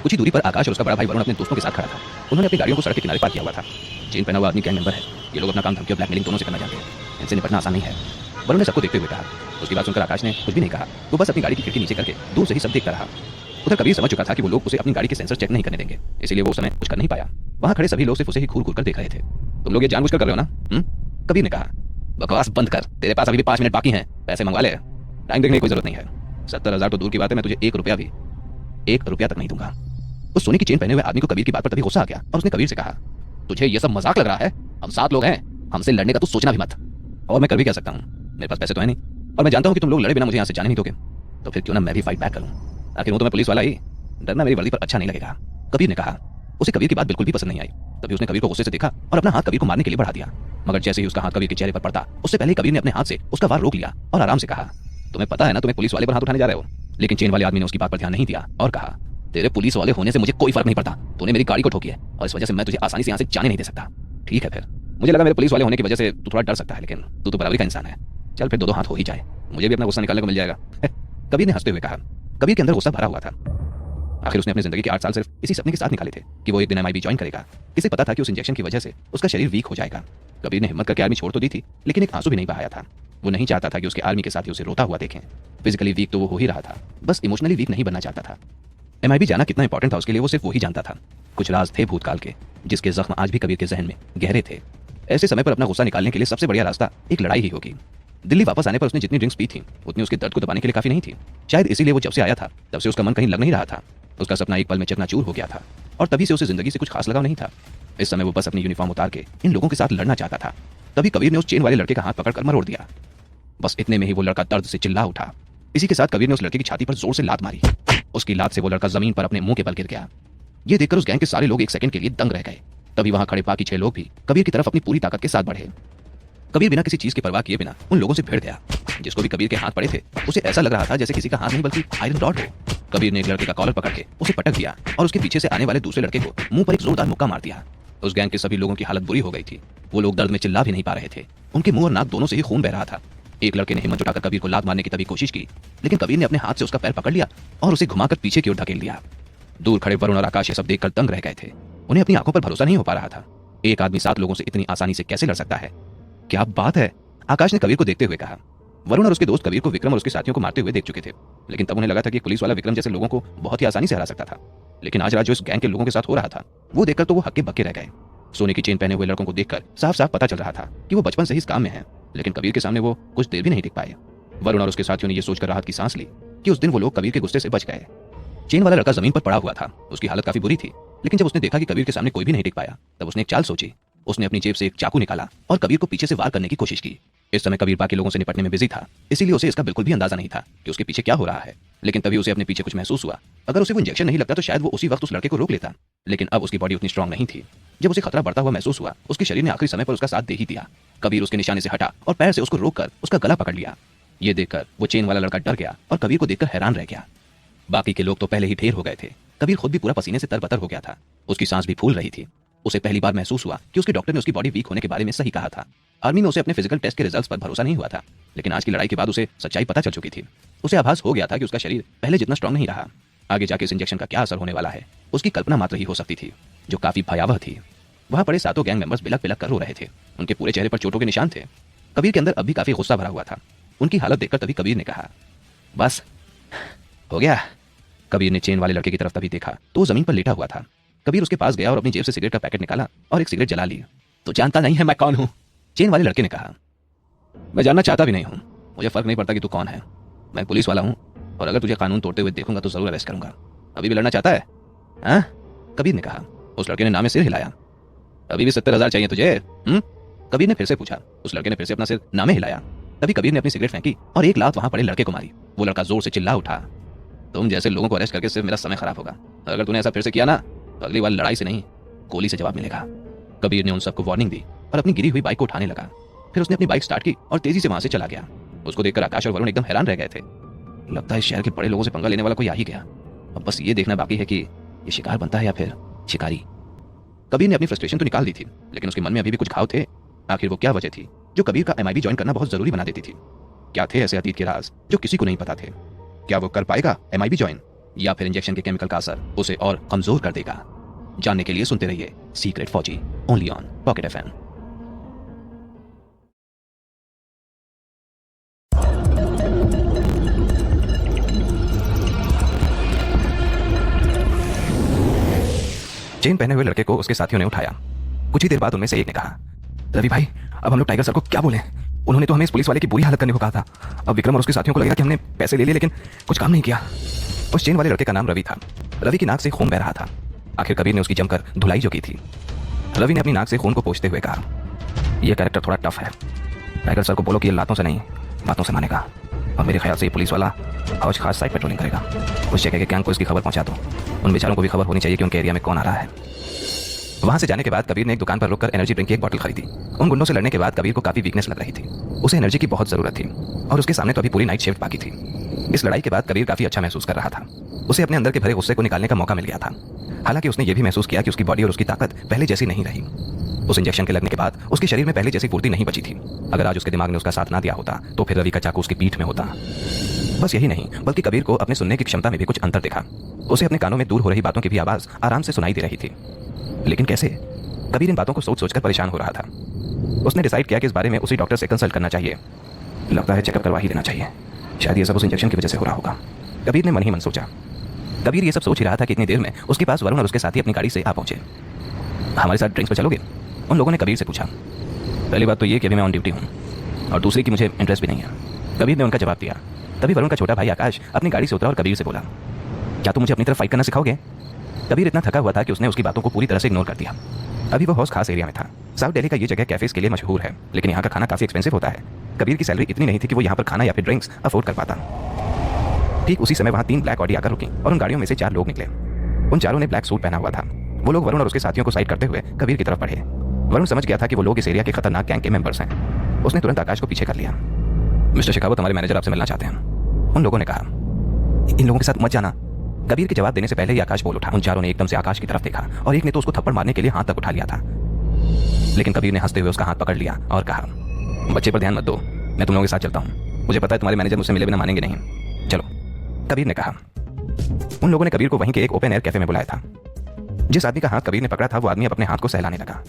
कुछ ही दूरी पर आकाश और उसका बड़ा भाई वरुण अपने दोस्तों के साथ खड़ा था। उन्होंने अपनी गाड़ियों को सड़क के किनारे पार्क किया हुआ था। चेन पहना हुआ आदमी गैंग मेंबर है। ये लोग अपना काम धमकी और ब्लैकमेलिंग दोनों से करना जानते हैं। इनसे निपटना आसान नहीं है। वरुण ने सबको देखते हुए कहा। उसकी बात सुनकर आकाश ने कुछ भी नहीं कहा। वो बस अपनी गाड़ी की खिड़की नीचे करके दूर से ही सब देखता रहा। उधर कबीर समझ चुका था कि वो लोग उसे अपनी गाड़ी के सेंसर चेक नहीं करने देंगे, इसीलिए वो उस समय कुछ कर नहीं पाया। वहां खड़े सभी लोग सिर्फ उसे ही घूर घूर कर देख रहे थे। तुम लोग ये जानबूझकर कर रहे हो ना? कबीर ने कहा। बकवास बंद कर, तेरे पास अभी भी 5 मिनट बाकी हैं। पैसे मंगवा ले, टाइम देखने की कोई जरूरत नहीं है। 70,000 तो दूर की बात है, मैं तुझे 1 रुपया तक नहीं दूंगा। उस सोने की चेन पहने हुए आदमी को कबीर की बात पर तभी गुस्सा आ गया और उसने कबीर से कहा, तुझे ये सब मजाक लग रहा है? हम 7 लोग हैं, हमसे लड़ने का तू सोचना भी मत। और मैं कर भी क्या सकता हूँ? मेरे पास पैसे तो है नहीं, और मैं जानता हूँ कि तुम लोग लड़े बिना मुझे यहाँ से जाने नहीं दोगे। तो फिर क्यों ना मैं भी फाइट बैक करूँ? आखिर हूँ तो मैं पुलिस वाला ही, डरना मेरी वर्दी पर अच्छा नहीं लगेगा। कबीर ने कहा। उसे कबीर की बात बिल्कुल भी पसंद नहीं आई। तभी उसने कबीर को गुस्से से देखा और अपना हाथ कबीर को मारने के लिए बढ़ा दिया। मगर जैसे ही उसका हाथ कबीर के चेहरे पर पड़ता, उससे पहले कबीर ने अपने हाथ से उसका वार रोक लिया और आराम से कहा, तुम्हें पता है ना तुम्हें पुलिस वाले पर हाथ उठाने जा रहे हो? लेकिन चेन वाले आदमी ने उसकी बात पर ध्यान नहीं दिया और कहा, तेरे पुलिस वाले होने से मुझे कोई फर्क नहीं पड़ता। तूने मेरी गाड़ी को ठोकी है और इस वजह से मैं तुझे आसानी से यहाँ से जाने नहीं दे सकता। ठीक है, फिर मुझे लगा मेरे पुलिस वाले होने की वजह से तू थोड़ा डर सकता है, लेकिन तू तो बराबरी का इंसान है। चल फिर दो हाथ हो ही जाए, मुझे भी अपना गुस्सा निकालने को मिल जाएगा। कबीर ने हंसते हुए कहा। कबीर के अंदर गुस्सा भरा हुआ था। आखिर उसने अपनी जिंदगी के 8 साल सिर्फ इसी सपने के साथ निकाले थे कि वो एक दिन एमआईबी ज्वाइन करेगा। किसे पता था कि उस इंजेक्शन की वजह से उसका शरीर वीक हो जाएगा। कबीर ने हिम्मत करके आर्मी छोड़ तो दी थी, लेकिन एक आंसू भी नहीं बहाया था। वो नहीं चाहता था कि उसके आर्मी के साथी उसे रोता हुआ देखें। फिजिकली वीक तो वो हो ही रहा था, बस इमोशनली वीक नहीं बनना चाहता था। एमआईबी जाना कितना इंपॉर्टेंट था उसके लिए वो सिर्फ वो ही जानता था। कुछ राज थे भूतकाल के, जिसके जख्म आज भी कबीर के जहन में गहरे थे। ऐसे समय पर अपना गुस्सा निकालने के लिए सबसे बढ़िया रास्ता एक लड़ाई ही होगी। दिल्ली वापस आने पर उसने जितनी ड्रिंक्स पी थी उतनी उसके दर्द को दबाने के लिए काफी नहीं थी। शायद इसीलिए वो जब से आया था तब से उसका मन कहीं लग नहीं रहा था। उसका सपना एक पल में चकनाचूर हो गया था और तभी से उसे जिंदगी से कुछ खास लगाव नहीं था। इस समय वो बस अपनी यूनिफॉर्म उतार के इन लोगों के साथ लड़ना चाहता था। तभी कबीर ने उस चेन वाले लड़के का हाथ पकड़कर मरोड़ दिया। बस इतने में ही वो लड़का दर्द से चिल्ला उठा। इसी के साथ कबीर ने उस लड़के की छाती पर जोर से लात मारी। उसकी लात से वो लड़का जमीन पर अपने मुंह के बल गिर गया। ये देखकर उस गैंग के सारे लोग एक सेकंड के लिए दंग रह गए। तभी वहां खड़े बाकी 6 लोग भी कबीर की तरफ अपनी पूरी ताकत के साथ बढ़े। कबीर बिना किसी चीज की परवाह किए बिना उन लोगों से भिड़ गया। जिसको भी कबीर के हाथ पड़े थे उसे ऐसा लग रहा था जैसे किसी का हाथ नहीं बल्कि आयरन रॉड हो। कबीर ने एक लड़के का कॉलर पकड़ के उसे पटक दिया और उसके पीछे से आने वाले दूसरे लड़के को मुंह पर एक जोरदार मुक्का मार दिया। उस गैंग के सभी लोगों की हालत बुरी हो गई थी। वो लोग दर्द में चिल्ला भी नहीं पा रहे थे। उनके मुंह और नाक दोनों से ही खून बह रहा था। एक लड़के ने हिम्मत जुटाकर कबीर को लात मारने की तभी कोशिश की, लेकिन कबीर ने अपने हाथ से उसका पैर पकड़ लिया और उसे घुमाकर पीछे की ओर धकेल दिया। दूर खड़े वरुण और आकाश ये सब देखकर दंग रह गए थे। उन्हें अपनी आंखों पर भरोसा नहीं हो पा रहा था। एक आदमी 7 लोगों से इतनी आसानी से कैसे लड़ सकता है? क्या बात है, आकाश ने कबीर को देखते हुए कहा। वरुण और उसके दोस्त कबीर को विक्रम और उसके साथियों को मारते हुए देख चुके थे, लेकिन तब उन्हें लगा था कि पुलिस वाला विक्रम जैसे लोगों को बहुत ही आसानी से हरा सकता था। लेकिन आज रात जो इस गैंग के लोगों के साथ हो रहा था वो देखकर तो वो हक्के बक्के रह गए। सोने की चेन पहने हुए लड़कों को देखकर साफ साफ पता चल रहा था कि वो बचपन से ही इस काम में है, लेकिन कबीर के सामने वो कुछ देर भी नहीं टिक पाए। वरुण और उसके साथियों ने यह सोचकर राहत की सांस ली कि उस दिन वो लोग कबीर के गुस्से से बच गए। चेन वाला लड़का जमीन पर पड़ा हुआ था। उसकी हालत काफी बुरी थी, लेकिन जब उसने देखा कि कबीर के सामने कोई भी नहीं टिक पाया तब उसने एक चाल सोची। उसने अपनी जेब से एक चाकू निकाला और कबीर को पीछे से वार करने की कोशिश की। इस समय कबीर बाकी लोगों से निपटने में बिजी था, इसीलिए उसे इसका बिल्कुल भी अंदाजा नहीं था कि उसके पीछे क्या हो रहा है। लेकिन तभी उसे अपने पीछे कुछ महसूस हुआ। अगर उसे वो इंजेक्शन नहीं लगता तो शायद वो उसी वक्त उस लड़के को रोक लेता, लेकिन अब उसकी बॉडी उतनी स्ट्रांग नहीं थी। जब उसे खतरा बढ़ता हुआ महसूस हुआ उसके शरीर ने आखिरी समय पर उसका साथ दे ही दिया। कबीर उसके निशाने से हटा और पैर से उसको रोककर उसका गला पकड़ लिया। ये देखकर वो चेन वाला लड़का डर गया और कबीर को देखकर हैरान रह गया। बाकी के लोग तो पहले ही ढेर हो गए थे। कबीर खुद भी पूरा पसीने से तरबतर हो गया था। उसकी सांस भी फूल रही थी। उसे पहली बार महसूस हुआ कि उसके डॉक्टर ने उसकी बॉडी वीक होने के बारे में सही कहा था। आर्मी में उसे अपने फिजिकल टेस्ट के रिजल्ट्स पर भरोसा नहीं हुआ था, लेकिन आज की लड़ाई के बाद उसे सच्चाई पता चल चुकी थी। उसे आभास हो गया था कि उसका शरीर पहले जितना स्ट्रांग नहीं रहा। आगे जाके इस इंजेक्शन का क्या असर होने वाला है उसकी कल्पना मात्र ही हो सकती थी, जो काफी भयावह थी। वहां पड़े 7 गैंग मेंबर्स बिलक बिलक कर रो रहे थे। उनके पूरे चेहरे पर चोटों के निशान थे। कबीर के अंदर अब भी काफी गुस्सा भरा हुआ था। उनकी हालत देखकर तभी कबीर ने कहा, बस हो गया। कबीर ने चेन वाले लड़के की तरफ तभी देखा तो वो जमीन पर लेटा हुआ था। कबीर उसके पास गया और अपनी जेब से सिगरेट का पैकेट निकाला और एक सिगरेट जला ली। तो जानता नहीं है मैं कौन हूं? चेन वाले लड़के ने कहा। मैं जानना चाहता भी नहीं हूं। मुझे फर्क नहीं पड़ता कि तू कौन है। मैं पुलिस वाला हूं और अगर तुझे कानून तोड़ते हुए देखूंगा तो जरूर अरेस्ट करूंगा। अभी भी लड़ना चाहता है? हाँ, कबीर ने कहा। उस लड़के ने नामे सिर हिलाया। अभी भी 70,000 चाहिए तुझे? कबीर ने फिर से पूछा। उस लड़के ने फिर से अपना सिर नामे हिलाया। तभी कबीर ने अपनी सिगरेट फेंकी और एक लात वहां पड़े लड़के को मारी। वो लड़का जोर से चिल्ला उठा, तुम जैसे लोगों को अरेस्ट करके सिर्फ मेरा समय खराब होगा। अगर तूने ऐसा फिर से किया ना तो अगली बार लड़ाई से नहीं गोली से जवाब मिलेगा। कबीर ने उन सबको वार्निंग दी और अपनी गिरी हुई बाइक को उठाने लगा। फिर उसने अपनी बाइक स्टार्ट की और तेजी से वहां से चला गया। उसको देखकर आकाश और वरुण एकदम हैरान रह गए थे। लगता है इस शहर के बड़े लोगों से पंगा लेने वाला कोई आ ही गया। अब बस ये देखना बाकी है कि ये शिकार बनता है या फिर शिकारी। कबीर ने अपनी फ्रस्ट्रेशन तो निकाल दी थी, लेकिन उसके मन में अभी भी कुछ घाव थे। आखिर वो क्या वजह थी जो कबीर का एमआईबी ज्वाइन करना बहुत जरूरी बना देती थी? क्या थे ऐसे अतीत के राज जो किसी को नहीं पता थे? क्या वो कर पाएगा एमआईबी ज्वाइन? या फिर इंजेक्शन के केमिकल का असर उसे और कमजोर कर देगा। जानने के लिए सुनते रहिए सीक्रेट फौजी, only on pocket FM. Chain पहने हुए लड़के को उसके साथियों ने उठाया। कुछ ही देर बाद उनमें से एक ने कहा, रवि भाई, अब हम लोग टाइगर सर को क्या बोलें? उन्होंने तो हमें इस पुलिस वाले की बुरी हालत करने को कहा था। अब विक्रम और उसके साथियों को लगेगा कि हमने पैसे ले लिए लेकिन कुछ काम नहीं किया। उस चेन वाले लड़के का नाम रवि था। रवि की नाक से खून बह रहा था। आखिर कबीर ने उसकी जमकर धुलाई जो की थी। रवि ने अपनी नाक से खून को पोंछते हुए कहा, यह कैरेक्टर थोड़ा टफ है। टाइगर सर को बोलो कि ये लातों से नहीं बातों से मानेगा। और मेरे ख्याल से ये पुलिस वाला हौज खास साइड पेट्रोलिंग करेगा। उस जगह के गैंग को इसकी खबर पहुंचा दो। उन बेचारों को भी खबर होनी चाहिए कि उनके एरिया में कौन आ रहा है। वहां से जाने के बाद कबीर ने एक दुकान पर रुककर एनर्जी ड्रिंक की एक बोतल खरीदी। उन गुंडों से लड़ने के बाद कबीर को काफी वीकनेस लग रही थी। उसे एनर्जी की बहुत जरूरत थी और उसके सामने तो अभी पूरी नाइट शिफ्ट बाकी थी। इस लड़ाई के बाद कबीर काफी अच्छा महसूस कर रहा था। उसे अपने अंदर के भरे गुस्से को निकालने का मौका मिल गया था। हालांकि उसने यह भी महसूस किया कि उसकी बॉडी और उसकी ताकत पहले जैसी नहीं रही। उस इंजेक्शन के लगने के बाद उसके शरीर में पहले जैसी फुर्ती नहीं बची थी। अगर आज उसके दिमाग ने उसका साथ ना दिया होता तो फिर रवि का चाकू उसकी पीठ में होता। बस यही नहीं, बल्कि कबीर को अपने सुनने की क्षमता में भी कुछ अंतर दिखा। उसे अपने कानों में दूर हो रही बातों की भी आवाज आराम से सुनाई दे रही थी। लेकिन कैसे? कबीर इन बातों को सोच सोचकर परेशान हो रहा था। उसने डिसाइड किया कि इस बारे में उसी डॉक्टर से कंसल्ट करना चाहिए। लगता है चेकअप करवा ही देना चाहिए। शायद ये सब उस इंजेक्शन की वजह से हो रहा होगा। कबीर ने मन ही मन सोचा। कबीर ये सब सोच ही रहा था कि इतनी देर में उसके पास वरुण और उसके साथी अपनी गाड़ी से आ पहुंचे। हमारे साथ ड्रिंक्स पर चलोगे? उन लोगों ने कबीर से पूछा। पहली बात तो ये कि अभी मैं ऑन ड्यूटी हूँ और दूसरी कि मुझे इंटरेस्ट भी नहीं है। कबीर ने उनका जवाब दिया। तभी वरुण का छोटा भाई आकाश अपनी गाड़ी से उतरा और कबीर से बोला, क्या तुम मुझे अपनी तरफ फाइट करना सिखाओगे? कबीर इतना थका हुआ था कि उसने उसकी बातों को पूरी तरह से इग्नोर कर दिया। अभी वो हौज खास एरिया में था। साउथ दिल्ली का ये जगह कैफेज के लिए मशहूर है, लेकिन यहाँ का खाना काफी एक्सपेंसिव होता है। कबीर की सैलरी इतनी नहीं थी कि वो यहाँ पर खाना या फिर ड्रिंक्स अफोर्ड कर पाता। ठीक उसी समय वहाँ 3 ब्लैक ऑडी आकर रुकी और उन गाड़ियों में से 4 लोग निकले। उन चारों ने ब्लैक सूट पहना हुआ था। वो लोग वरुण और उसके साथियों को साइड करते हुए कबीर की तरफ बढ़े। वरुण समझ गया था कि वो लोग इस एरिया के खतरनाक गैंग के मेंबर्स हैं। उसने तुरंत आकाश को पीछे कर लिया। मिस्टर शेखावत, हमारे मैनेजर आपसे मिलना चाहते हैं। उन लोगों ने कहा, इन लोगों के साथ मत जाना। कबीर के जवाब देने से पहले ही आकाश बोल उठा। उन चारों ने एकदम से आकाश की तरफ देखा और एक ने तो उसको थप्पड़ मारने के लिए हाथ तक उठा लिया था। लेकिन कबीर ने हंसते हुए उसका हाथ पकड़ लिया और कहा, बच्चे पर ध्यान मत दो, मैं तुम लोगों के साथ चलता हूँ। मुझे पता है तुम्हारे मैनेजर मुझसे मिले बिना मानेंगे नहीं। चलो, कबीर ने कहा। उन लोगों ने कबीर को वहीं के एक ओपन एयर कैफे में बुलाया था। जिस आदमी का हाथ कबीर ने पकड़ा था वो आदमी अपने हाथ को सहलाने लगा।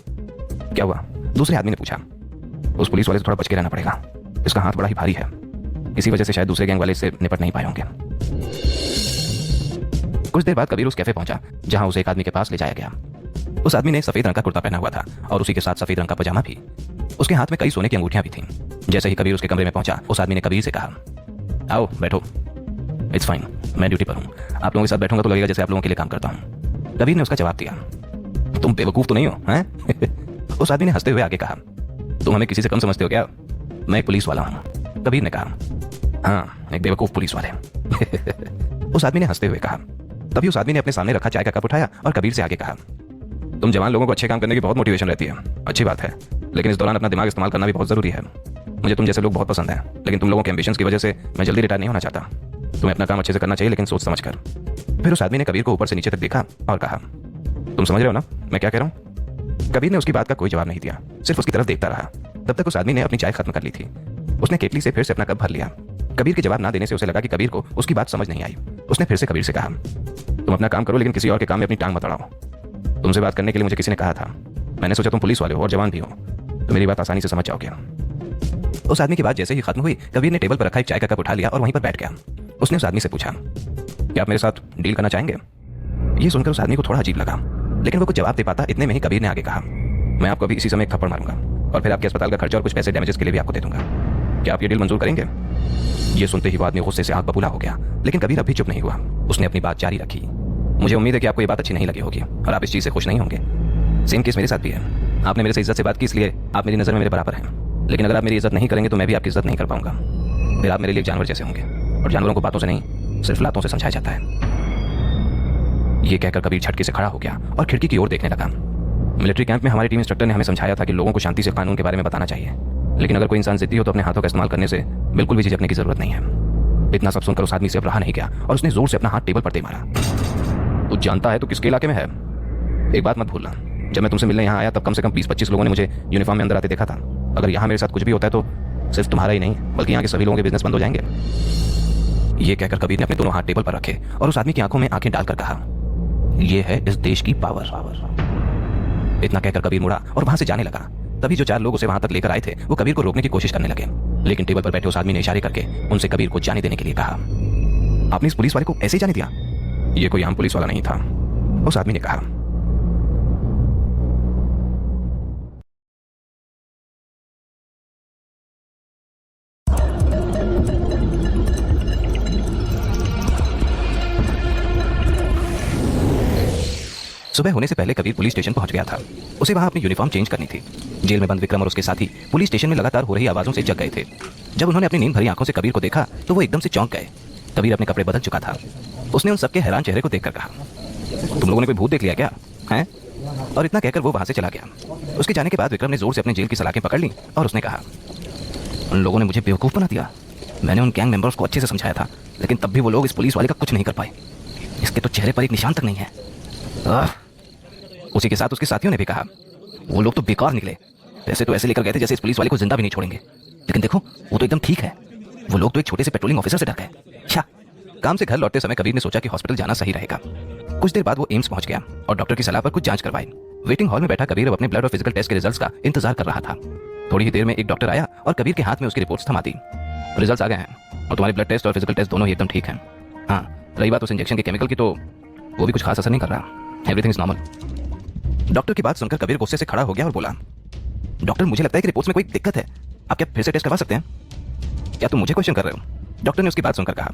क्या हुआ? दूसरे आदमी ने पूछा। उस पुलिस वाले से थोड़ा बच के रहना पड़ेगा। इसका हाथ बड़ा ही भारी है। इसी वजह से शायद दूसरे गैंग वाले इससे निपट नहीं पाए होंगे। कुछ देर बाद कबीर उस कैफे पहुंचा जहां उसे एक आदमी के पास ले जाया गया। उस आदमी ने सफेद रंग का कुर्ता पहना हुआ था और उसी के साथ सफेद रंग का पजामा भी। उसके हाथ में कई सोने की अंगूठियां भी थीं। जैसे ही कबीर उसके कमरे में पहुंचा, उस आदमी ने कबीर से कहा, आओ बैठो। इट्स फाइन, मैं ड्यूटी पर हूँ। आप लोगों के साथ बैठूंगा तो लगेगा जैसे आप लोगों के लिए काम करता हूँ। कबीर ने उसका जवाब दिया। तुम बेवकूफ तो नहीं हो, हैं? उस आदमी ने हंसते हुए आगे कहा, तुम हमें किसी से कम समझते हो क्या? मैं एक पुलिस वाला हूँ। कबीर ने कहा, हाँ, एक बेवकूफ पुलिस वाले। उस आदमी ने हंसते हुए कहा। तभी उस आदमी ने अपने सामने रखा चाय का कप उठाया और कबीर से आगे कहा, तुम जवान लोगों को अच्छे काम करने की बहुत मोटिवेशन रहती है, अच्छी बात है, लेकिन इस दौरान अपना दिमाग इस्तेमाल करना भी बहुत जरूरी है। मुझे तुम जैसे लोग बहुत पसंद हैं, लेकिन तुम लोगों के एम्बिशंस की वजह से मैं जल्दी रिटायर नहीं होना चाहता। तुम्हें अपना काम अच्छे से करना चाहिए, लेकिन सोच समझ कर। फिर उस आदमी ने कबीर को ऊपर से नीचे तक देखा और कहा, तुम समझ रहे हो ना मैं क्या कह रहा हूँ? कबीर ने उसकी बात का कोई जवाब नहीं दिया, सिर्फ उसकी तरफ देखता रहा। तब तक उस आदमी ने अपनी चाय खत्म कर ली थी। उसने केतली से फिर से अपना कप भर लिया। कबीर के जवाब ना देने से उसे लगा कि कबीर को उसकी बात समझ नहीं आई। उसने फिर से कबीर से कहा, तुम अपना काम करो, लेकिन किसी और के काम में अपनी टांग मत अड़ाओ। तुमसे बात करने के लिए मुझे किसी ने कहा था। मैंने सोचा तुम पुलिस वाले हो और जवान भी हो, तो मेरी बात आसानी से समझ जाओगे। उस आदमी की बात जैसे ही खत्म हुई, कबीर ने टेबल पर रखा एक चाय का कप उठा लिया और वहीं पर बैठ गया। उसने उस आदमी से पूछा, क्या आप मेरे साथ डील करना चाहेंगे? ये सुनकर उस आदमी को थोड़ा अजीब लगा, लेकिन वो कुछ जवाब दे पाता इतने में ही कबीर ने आगे कहा, मैं आपको अभी इसी समय एक थप्पड़ मारूंगा और फिर आपके अस्पताल का खर्चा और कुछ पैसे डैमेजेस के लिए भी आपको दे दूंगा। क्या आप ये डील मंजूर करेंगे? ये सुनते ही वो आदमी गुस्से से आग बबूला हो गया, लेकिन कबीर अभी चुप नहीं हुआ। उसने अपनी बात जारी रखी। मुझे उम्मीद है कि आपको ये बात अच्छी नहीं लगी होगी और आप इस चीज से खुश नहीं होंगे। सेम केस मेरे साथ भी है। आपने मेरे से इज्जत से बात की, इसलिए आप मेरी नज़र में मेरे बराबर हैं, लेकिन अगर आप मेरी इज्जत नहीं करेंगे तो मैं भी आपकी इज्जत नहीं कर पाऊंगा। फिर आप मेरे लिए जानवर जैसे होंगे और जानवरों को बातों से नहीं, सिर्फ लातों से समझाया जाता है। ये कहकर कबीर झटके से खड़ा हो गया और खिड़की की ओर देखने लगा। मिलिट्री कैंप में हमारी टीम इंस्ट्रक्टर ने हमें समझाया था कि लोगों को शांति से कानून के बारे में बताना चाहिए, लेकिन अगर कोई इंसान जिद्दी हो तो अपने हाथों का इस्तेमाल करने से बिल्कुल भी झिझकने की जरूरत नहीं है। इतना सब सुनकर उस आदमी से अब रहा नहीं गया और उसने जोर से अपना हाथ टेबल पर दे मारा। तू जानता है तो किसके इलाके में है? एक बात मत भूलना, जब मैं तुमसे मिलने यहाँ आया तब कम से कम 20-25 लोगों ने मुझे यूनिफॉर्म में अंदर आते देखा था। अगर यहाँ मेरे साथ कुछ भी होता है तो सिर्फ तुम्हारा ही नहीं बल्कि यहाँ के सभी लोगों के बिजनेस बंद हो जाएंगे। ये कहकर कबीर ने अपने दोनों हाथ टेबल पर रखे और उस आदमी की आंखों में आंखें डालकर कहा, यह है इस देश की पावर। इतना कहकर कबीर मुड़ा और वहां से जाने लगा। तभी जो 4 लोग उसे वहां तक लेकर आए थे वो कबीर को रोकने की कोशिश करने लगे, लेकिन टेबल पर बैठे उस आदमी ने इशारे करके उनसे कबीर को जाने देने के लिए कहा। आपने इस पुलिस वाले को ऐसे ही जाने दिया? ये कोई आम पुलिस वाला नहीं था, उस आदमी ने कहा। सुबह होने से पहले कबीर पुलिस स्टेशन पहुंच गया था। उसे वहां अपनी यूनिफॉर्म चेंज करनी थी। जेल में बंद विक्रम और उसके साथी पुलिस स्टेशन में लगातार हो रही आवाजों से जग गए थे। जब उन्होंने अपनी नींद भरी आंखों से कबीर को देखा तो वो एकदम से चौंक गए। कबीर अपने कपड़े बदल चुका था। उसने उन सबके हैरान चेहरे को देखकर कहा, तुम लोगों ने कोई भूत देख लिया क्या है? और इतना कहकर वो वहां से चला गया। उसके जाने के बाद विक्रम ने जोर से अपने जेल की सलाखें पकड़ ली और उसने कहा, उन लोगों ने मुझे बेवकूफ बना दिया। मैंने उन गैंग मेंबर्स को अच्छे से समझाया था, लेकिन तब भी वो लोग इस पुलिस वाले का कुछ नहीं कर पाए। इसके तो चेहरे पर एक निशान तक नहीं है। उसी के साथ उसके साथियों ने भी कहा, वो लोग तो बेकार निकले। पैसे तो ऐसे लेकर गए थे जैसे इस पुलिस वाले को जिंदा भी नहीं छोड़ेंगे, लेकिन देखो वो तो एकदम ठीक है। वो लोग तो एक छोटे से पेट्रोलिंग ऑफिसर से डर गए। अच्छा, काम से घर लौटते समय कबीर ने सोचा कि हॉस्पिटल जाना सही रहेगा। कुछ देर बाद वो एम्स पहुंच गया और डॉक्टर की सलाह पर कुछ जांच करवाई। वेटिंग हॉल में बैठा कबीर अब अपने ब्लड और फिजिकल टेस्ट के रिजल्ट्स का इंतजार कर रहा था। थोड़ी ही देर में एक डॉक्टर आया और कबीर के हाथ में उसकी रिपोर्ट्स थमा दी। रिजल्ट्स आ गए हैं और तुम्हारे ब्लड टेस्ट और फिजिकल टेस्ट दोनों ही एकदम ठीक हैं। हाँ, रही बात उस इंजेक्शन के केमिकल की, तो वो भी कुछ खास असर नहीं कर रहा। Everything is normal. डॉक्टर की बात सुनकर कबीर गुस्से से खड़ा हो गया और बोला, डॉक्टर मुझे लगता है कि रिपोर्ट्स में कोई दिक्कत है। आप क्या फिर से टेस्ट करवा सकते हैं? क्या तुम मुझे क्वेश्चन कर रहे हो? डॉक्टर ने उसकी बात सुनकर कहा,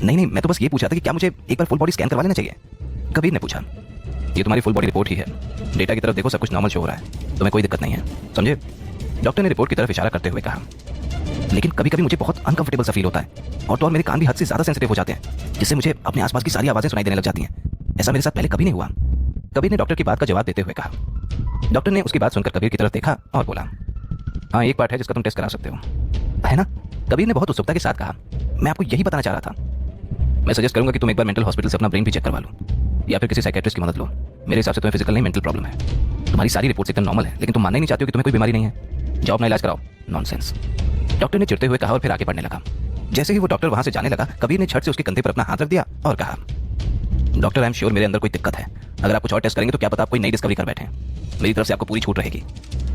नहीं, मैं तो बस ये पूछा था कि क्या मुझे एक बार फुल बॉडी स्कैन करवा लेना चाहिए। कबीर ने पूछा, ये तुम्हारी फुल बॉडी रिपोर्ट ही है। डेटा की तरफ देखो, सब कुछ नॉर्मल शो हो रहा है, तुम्हें कोई दिक्कत नहीं है, समझे? डॉक्टर ने रिपोर्ट की तरफ इशारा करते हुए कहा, लेकिन कभी कभी मुझे बहुत अनकंफर्टेबल सा फील होता है और तो और मेरे कान भी हद से ज्यादा सेंसिटिव हो जाते हैं, जिससे मुझे अपने आसपास की सारी आवाजें सुनाई देने लग जाती हैं। ऐसा मेरे साथ पहले कभी नहीं हुआ। कबीर ने डॉक्टर की बात का जवाब देते हुए कहा। डॉक्टर ने उसकी बात सुनकर कबीर की तरफ देखा और बोला, हाँ, एक पार्ट है जिसका तुम टेस्ट करा सकते हो, है ना? कबीर ने बहुत उत्सुकता के साथ कहा, मैं आपको यही बताना चाह रहा था। मैं सजेस्ट करूंगा कि तुम एक बार मेंटल हॉस्पिटल से अपना ब्रेन भी चेक करवा लो, या फिर किसी साइकेट्रिस्ट की मदद लो। मेरे हिसाब से तुम्हें फिजिकल नहीं, मेंटल प्रॉब्लम है। तुम्हारी सारी रिपोर्ट्स एकदम नॉर्मल है, लेकिन तुम मानना ही नहीं चाहते हो कि तुम्हें कोई बीमारी नहीं है। जाओ अपना इलाज कराओ। नॉनसेंस, डॉक्टर ने चिढ़ते हुए कहा और फिर आगे बढ़ने लगा। जैसे ही वो डॉक्टर वहां से जाने लगा, कबीर ने झट से उसके कंधे पर अपना हाथ रख दिया और कहा, डॉक्टर, आई एम श्योर मेरे अंदर कोई दिक्कत है। अगर आप कुछ और टेस्ट करेंगे तो क्या पता आप कोई नई डिस्कवरी कर बैठे। मेरी तरफ से आपको पूरी छूट रहेगी,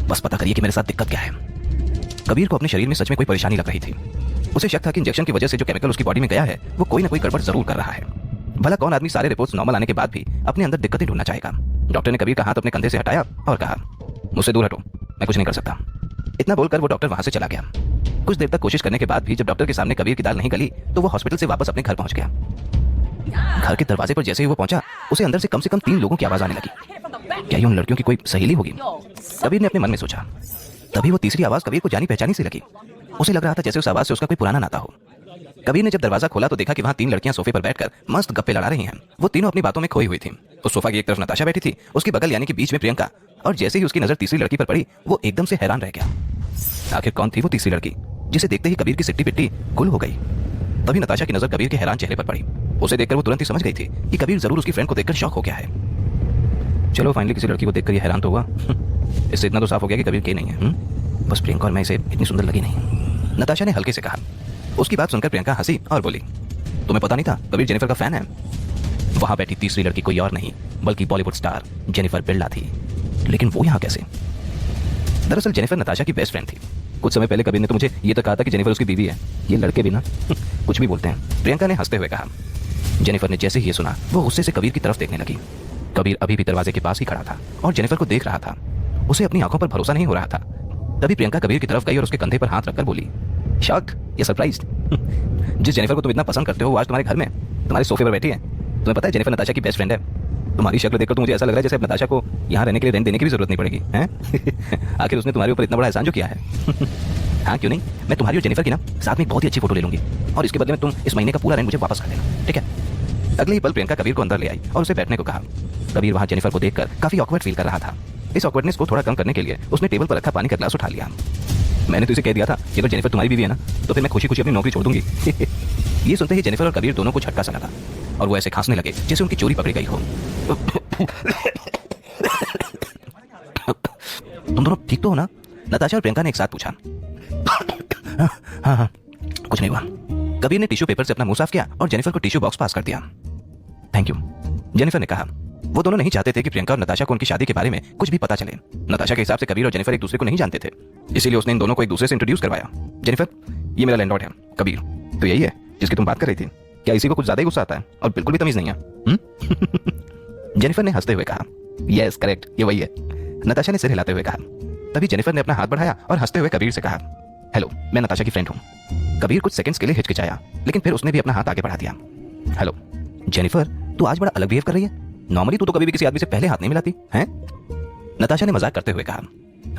बस पता करिए कि मेरे साथ दिक्कत क्या है। कबीर को अपने शरीर में सच में कोई परेशानी लग रही थी। उसे शक था कि इंजेक्शन की वजह से जो केमिकल उसकी बॉडी में गया है वो कोई ना कोई गड़बड़ जरूर कर रहा है। भला कौन आदमी सारे रिपोर्ट्स नॉर्मल आने के बाद भी अपने अंदर दिक्कतें ढूंढना चाहेगा? डॉक्टर ने कबीर का हाथ अपने कंधे से हटाया और कहा, मुझसे दूर हटो, मैं कुछ नहीं कर सकता। इतना बोलकर वो डॉक्टर वहां से चला गया। कुछ देर तक कोशिश करने के बाद भी जब डॉक्टर के सामने कबीर की दाल नहीं गली तो वो हॉस्पिटल से वापस अपने घर पहुंच गया। घर के दरवाजे पर जैसे ही वो पहुंचा, उसे अंदर से कम 3 लोगों की आवाज आने लगी। क्या ये उन लड़कियों की कोई सहेली होगी? कबीर ने अपने मन में सोचा। तभी वो तीसरी आवाज कबीर को जानी पहचानी सी लगी। उसे लग रहा था जैसे उस आवाज से उसका कोई पुराना नाता हो। कबीर ने जब दरवाजा खोला तो देखा कि वहां 3 लड़कियां सोफे पर बैठकर मस्त गप्पे लड़ा रही हैं। वो तीनों अपनी बातों में खोई हुई थी। उस सोफा की एक तरफ नताशा बैठी थी, उसकी बगल यानी कि बीच में प्रियंका, और जैसे ही उसकी नजर तीसरी लड़की पर पड़ी वो एकदम से हैरान रह गया। आखिर कौन थी वो तीसरी लड़की, जिसे देखते ही कबीर की सिट्टी पिट्टी गुल हो गई? तभी नताशा की नजर कबीर के हैरान चेहरे पर पड़ी। उसे देखकर वो तुरंत ही समझ गई थी कि कबीर जरूर उसकी फ्रेंड को देखकर शॉक हो गया है। चलो, फाइनली किसी लड़की को देखकर ये हैरान तो हुआ। इससे इतना तो साफ हो गया कि कबीर के नहीं है। बस प्रियंका और मैं इसे इतनी सुंदर लगी नहीं, नताशा ने हल्के से कहा। उसकी बात सुनकर प्रियंका हंसी और बोली, तुम्हें पता नहीं था कबीर जेनिफर का फैन है? वहां बैठी तीसरी लड़की कोई और नहीं बल्कि बॉलीवुड स्टार जेनिफर बिरला थी। लेकिन वो यहाँ कैसे? दरअसल जेनिफर नताशा की बेस्ट फ्रेंड थी। कुछ समय पहले कबीर ने तो मुझे ये तक कहा था कि जेनिफर उसकी बीवी है। ये लड़के भी ना कुछ भी बोलते हैं, प्रियंका ने हंसते हुए कहा। जेनिफर ने जैसे ही ये सुना वो गुस्से से कबीर की तरफ देखने लगी। कबीर अभी भी दरवाजे के पास ही खड़ा था और जेनिफर को देख रहा था। उसे अपनी आंखों पर भरोसा नहीं हो रहा था। तभी प्रियंका कबीर की तरफ गई और उसके कंधे पर हाथ रखकर बोली, शॉक्ड या सरप्राइज्ड? जिस जेनिफर को तुम इतना पसंद करते हो वो आज तुम्हारे घर में तुम्हारे सोफे पर बैठी है। तुम्हें पता है जेनिफर नताशा की बेस्ट फ्रेंड है। तुम्हारी शक्ल देखकर तो मुझे ऐसा लग रहा है जैसे नताशा को यहाँ रहने के लिए रेंट देने की भी जरूरत नहीं पड़ेगी हैं? आखिर उसने तुम्हारे ऊपर इतना बड़ा एहसान जो किया है। हाँ, क्यों नहीं, मैं तुम्हारी और जेनिफर की ना साथ में एक बहुत ही अच्छी फोटो ले लूंगी और इसके बदले में तुम इस महीने का पूरा रेंट मुझे वापस कर देना, ठीक है? अगले ही पल प्रियंका कबीर को अंदर ले आई और उसे बैठने को कहा। कबीर वहां जेनिफर को देखकर काफी ऑकवर्ड फील कर रहा था। इस ऑकवर्डनेस को थोड़ा कम करने के लिए उसने टेबल पर रखा पानी का ग्लास उठा लिया। मैंने तो इसे कह दिया था कि अगर जेनिफर तुम्हारी बीवी है ना तो फिर मैं खुशी खुशी अपनी नौकरी छोड़ दूंगी। ये सुनते ही जेनिफर और कबीर दोनों को झटका सा लगा और वो ऐसे खांसने लगे जैसे उनकी चोरी पकड़ी गई हो। तुम दोनों ठीक तो हो ना? नताशा और प्रियंका ने एक साथ पूछा। हाँ, कुछ नहीं हुआ। कबीर ने टिश्यू पेपर से अपना मुंह साफ किया और जेनिफर को टिश्यू बॉक्स पास कर दिया। थैंक यू, जेनिफर ने कहा। वो दोनों नहीं चाहते थे कि प्रियंका और नताशा को उनकी शादी के बारे में कुछ भी पता चले। नताशा के हिसाब से कबीर और जेनिफर एक दूसरे को नहीं जानते थे, इसीलिए उसने इन दोनों को एक दूसरे से इंट्रोड्यूस करवाया। जेनिफर, ये मेरा लैंडलॉर्ड है कबीर। तो यही है जिसकी तुम बात कर रही थी? क्या इसी को कुछ ज्यादा ही गुस्सा आता है और बिल्कुल भी तमीज नहीं है? जेनिफर ने हंसते हुए कहा, यस करेक्ट, ये वही है। नताशा ने सिर हिलाते हुए कहा। तभी जेनिफर ने अपना हाथ बढ़ाया और हंसते हुए कबीर से कहा, हेलो, मैं नताशा की फ्रेंड हूँ। कबीर कुछ सेकंड्स के लिए हिचकिचाया, लेकिन फिर उसने भी अपना हाथ आगे बढ़ा दिया। हेलो जेनिफर, तू आज बड़ा अलग बिहेव कर रही है। नॉर्मली तू तो कभी भी किसी आदमी से पहले हाथ नहीं मिलाती हैं? नताशा ने मजाक करते हुए कहा।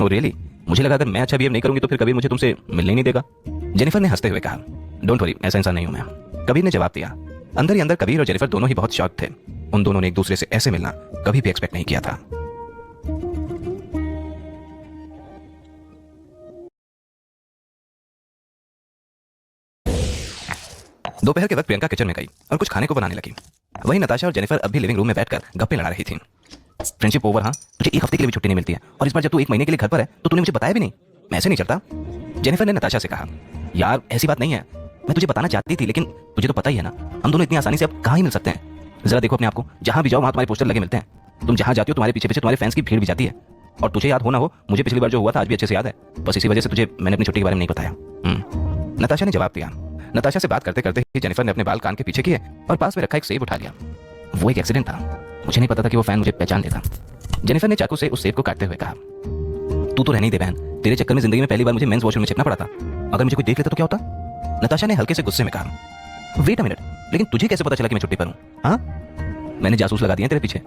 Oh really? मुझे लगा अगर मैं अच्छा बिहेव नहीं करूंगी तो फिर कबीर मुझे तुमसे मिलने ही नहीं देगा। जेनिफर ने हंसते हुए कहा, डोंट वरी, ऐसा इंसान नहीं हूं मैं। कबीर ने जवाब दिया। अंदर ही अंदर कबीर और जेनिफर दोनों ही बहुत शॉक थे। उन दोनों ने एक दूसरे से ऐसे मिलना कभी भी एक्सपेक्ट नहीं किया था। दोपहर के वक्त प्रियंका किचन में गई और कुछ खाने को बनाने लगी। वहीं नताशा और जेनिफर अब भी लिविंग रूम में बैठकर गप्पे लड़ा रही थी। फ्रेंडशिप ओवर, हाँ, मुझे एक हफ्ते के लिए भी छुट्टी नहीं मिलती है और इस बार जब तू एक महीने के लिए घर पर है तो तूने मुझे बताया भी नहीं। मैं ऐसे नहीं चलता। जेनिफर ने नताशा से कहा, यार ऐसी बात नहीं है, मैं तुझे बताना चाहती थी लेकिन तुझे तो पता ही है ना, हम दोनों इतनी आसानी से अब कहाँ ही मिल सकते हैं। जरा देखो अपने आप को, जहां भी जाओ वहां तुम्हारे पोस्टर लगे मिलते हैं। तुम जहां जाती हो तुम्हारे पीछे पीछे तुम्हारे फैंस की भीड़ भी जाती है। और तुझे याद हो ना हो, मुझे पिछली बार जो हुआ था आज भी अच्छे से याद है। बस इसी वजह से तुझे मैंने अपनी छुट्टी के बारे में नहीं बताया। नताशा ने जवाब दिया। नताशा से बात करते करते ही जेनिफर ने अपने बाल कान के पीछे किए और पास में रखा एक सेब उठा लिया। वो एक एक्सीडेंट था, मुझे नहीं पता था कि वो फैन मुझे पहचान लेता। जेनिफर ने चाकू से उस सेब को काटते हुए कहा, तू तो रहने ही दे बहन, तेरे चक्कर में जिंदगी में पहली बार मुझे मेंस वॉशरूम में छिपना पड़ा था। अगर मुझे कोई देख लेता तो क्या होता? नताशा ने हल्के से गुस्से में कहा। वेट अ मिनट, लेकिन तुझे कैसे पता चला कि मैं छुट्टी पर हूँ? हाँ, मैंने जासूस लगा दिया तेरे पीछे।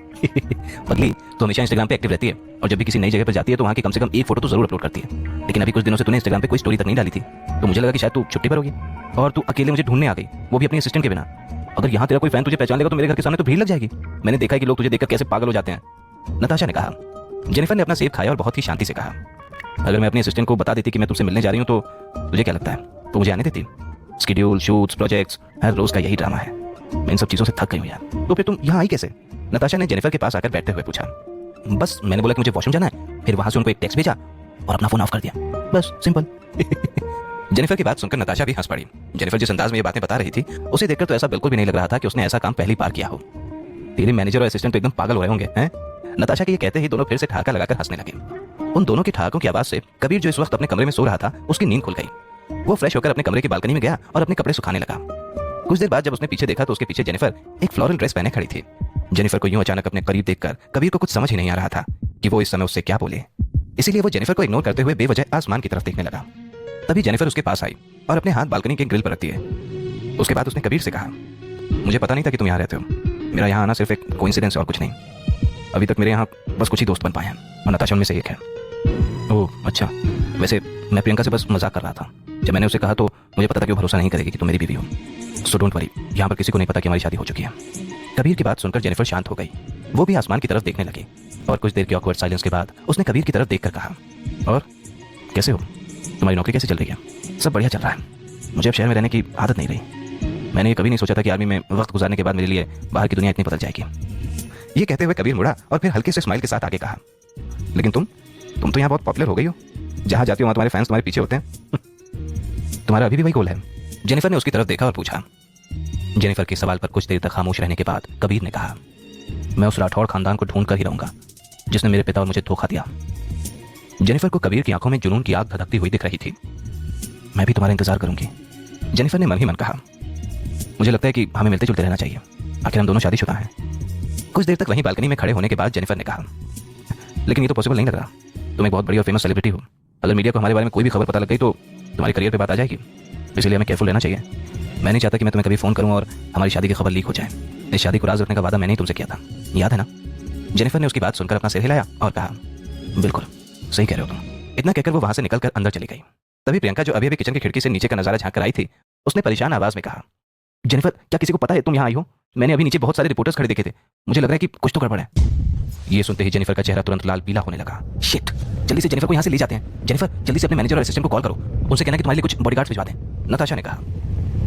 पगली तो हमेशा इंस्टाग्राम पे एक्टिव रहती है और जब भी किसी नई जगह पर जाती है तो वहाँ की कम से कम एक फोटो तो जरूर अपलोड करती है। लेकिन अभी कुछ दिनों से तूने इंस्टाग्राम पे कोई स्टोरी तक नहीं डाली थी, तो मुझे लगा कि शायद तू छुट्टी पर होगी और तू अकेले मुझे ढूंढने आ गई, वो भी अपनी असिस्टेंट के बिना। अगर यहाँ तेरा कोई फैन तुझे पहचान लेगा तो मेरे घर के सामने तो भीड़ लग जाएगी। मैंने देखा है कि लोग तुझे देखकर कैसे पागल हो जाते हैं। नताशा ने कहा। जेनिफर ने अपना सेब खाया और बहुत ही शांति से कहा, अगर मैं अपनी असिस्टेंट को बता देती कि मैं तुमसे मिलने जा रही हूँ तो तुझे क्या लगता है, तो मुझे आने देती? शेड्यूल, शूट्स, प्रोजेक्ट्स, हर रोज का यही ड्रामा है। मैं इन सब चीजों से थक गई हूँ यार। तो फिर तुम यहाँ आई कैसे? नताशा ने जेनिफर के पास आकर बैठते हुए पूछा। बस मैंने बोला कि मुझे वॉशरूम जाना है, फिर वहां से उनको एक टेक्स्ट भेजा और अपना फोन ऑफ कर दिया, बस सिंपल। जेनिफर की बात सुनकर नताशा भी हंस पड़ी। जेनिफर जिस अंदाज में ये बातें बता रही थी उसे देखकर तो ऐसा बिल्कुल भी नहीं लग रहा था कि उसने ऐसा काम पहली बार किया हो। तेरे मैनेजर और असिस्टेंट तो एकदम पागल हो रहे होंगे हैं? नताशा के ये कहते ही दोनों फिर से ठहाका लगाकर हंसने लगे। उन दोनों की ठहाकों की आवाज से कबीर जो इस वक्त अपने कमरे में सो रहा था उसकी नींद खुल गई। वो फ्रेश होकर अपने कमरे की बालकनी में गया और अपने कपड़े सुखाने लगा। कुछ देर बाद जब उसने पीछे देखा तो उसके पीछे जेनिफर एक फ्लोरल ड्रेस पहने खड़ी थी। जेनिफर को यूं अचानक अपने करीब देखकर कबीर को कुछ समझ ही नहीं आ रहा था कि वो इस समय उससे क्या बोले। इसीलिए वो जेनिफर को इग्नोर करते हुए बेवजह आसमान की तरफ देखने लगा। तभी जेनिफर उसके पास आई और अपने हाथ बालकनी के ग्रिल पर रख दिए। उसके बाद उसने कबीर से कहा, मुझे पता नहीं था कि तुम यहाँ रहते हो। मेरा यहाँ आना सिर्फ एक कोइंसिडेंस और कुछ नहीं। अभी तक मेरे यहाँ बस कुछ ही दोस्त बन पाए हैं और नताशा उनमें से एक है। ओह अच्छा, वैसे मैं प्रियंका से बस मजाक कर रहा था। जब मैंने उसे कहा तो मुझे पता था कि वो भरोसा नहीं करेगी कि तुम मेरी बीवी हो। सो डोंट वरी, यहाँ पर किसी को नहीं पता कि हमारी शादी हो चुकी है। कबीर की बात सुनकर जेनिफर शांत हो गई। वो भी आसमान की तरफ देखने लगी और कुछ देर की ऑकवर्ड साइलेंस के बाद उसने कबीर की तरफ देखकर कहा, और कैसे हो? तुम्हारी नौकरी कैसे चल रही है? सब बढ़िया चल रहा है। मुझे अब शहर में रहने की आदत नहीं रही। मैंने कभी नहीं सोचा था कि आर्मी में वक्त गुजारने के बाद मेरे लिए बाहर की दुनिया इतनी बदल जाएगी। ये कहते हुए कबीर मुड़ा और फिर हल्के से स्माइल के साथ आगे कहा, लेकिन तुम तो यहाँ बहुत पॉपुलर हो गई हो। जहाँ जाती हो वहाँ तुम्हारे फैंस तुम्हारे पीछे होते हैं। तुम्हारा अभी भी वही गोल है? जेनिफर ने उसकी तरफ देखा और पूछा। जेनिफर के सवाल पर कुछ देर तक खामोश रहने के बाद कबीर ने कहा, मैं उस राठौड़ खानदान को ढूंढ कर ही रहूंगा जिसने मेरे पिता और मुझे धोखा दिया। जेनिफर को कबीर की आंखों में जुनून की आग धधकती हुई दिख रही थी। मैं भी तुम्हारा इंतजार करूंगी, जेनिफर ने मन ही मन कहा। मुझे लगता है कि हमें मिलते जुलते रहना चाहिए, आखिर हम दोनों शादीशुदा हैं। कुछ देर तक वहीं बालकनी में खड़े होने के बाद जेनिफर ने कहा, लेकिन ये तो पॉसिबल नहीं लग रहा। तुम एक बहुत बड़ी और फेमस सेलिब्रिटी हो। अगर मीडिया को हमारे बारे में कोई भी खबर पता लग गई तो तुम्हारे करियर पे बात आ जाएगी। इसलिए हमें केयरफुल रहना चाहिए। मैं नहीं चाहता कि मैं तुम्हें कभी फोन करूं और हमारी शादी की खबर लीक हो जाए। इस शादी को राज रखने का वादा मैंने ही तुमसे किया था, याद है ना? जेनिफर ने उसकी बात सुनकर अपना सिर हिलाया और कहा, बिल्कुल सही कह रहे हो तुम। इतना कहकर वो वहां से निकलकर अंदर चली गई। तभी प्रियंका जो अभी अभी किचन की खिड़की से नीचे का नजारा झांक कर आई थी, उसने परेशान आवाज में कहा, जेनिफर क्या किसी को पता है तुम यहाँ आई हो? मैंने अभी नीचे बहुत सारे रिपोर्टर्स खड़े देखे थे, मुझे लग रहा है कि कुछ तो गड़बड़ है। ये सुनते ही जेनिफर का चेहरा तुरंत लाल पीला होने लगा। शिट, जल्दी से जेनिफर को यहाँ से ले जाते हैं। जेनिफर जल्दी से अपने मैनेजर और असिस्टेंट को कॉल करो, उनसे कहना कि तुम्हारे लिए कुछ बॉडीगार्ड्स भिजवा दें, नताशा ने कहा।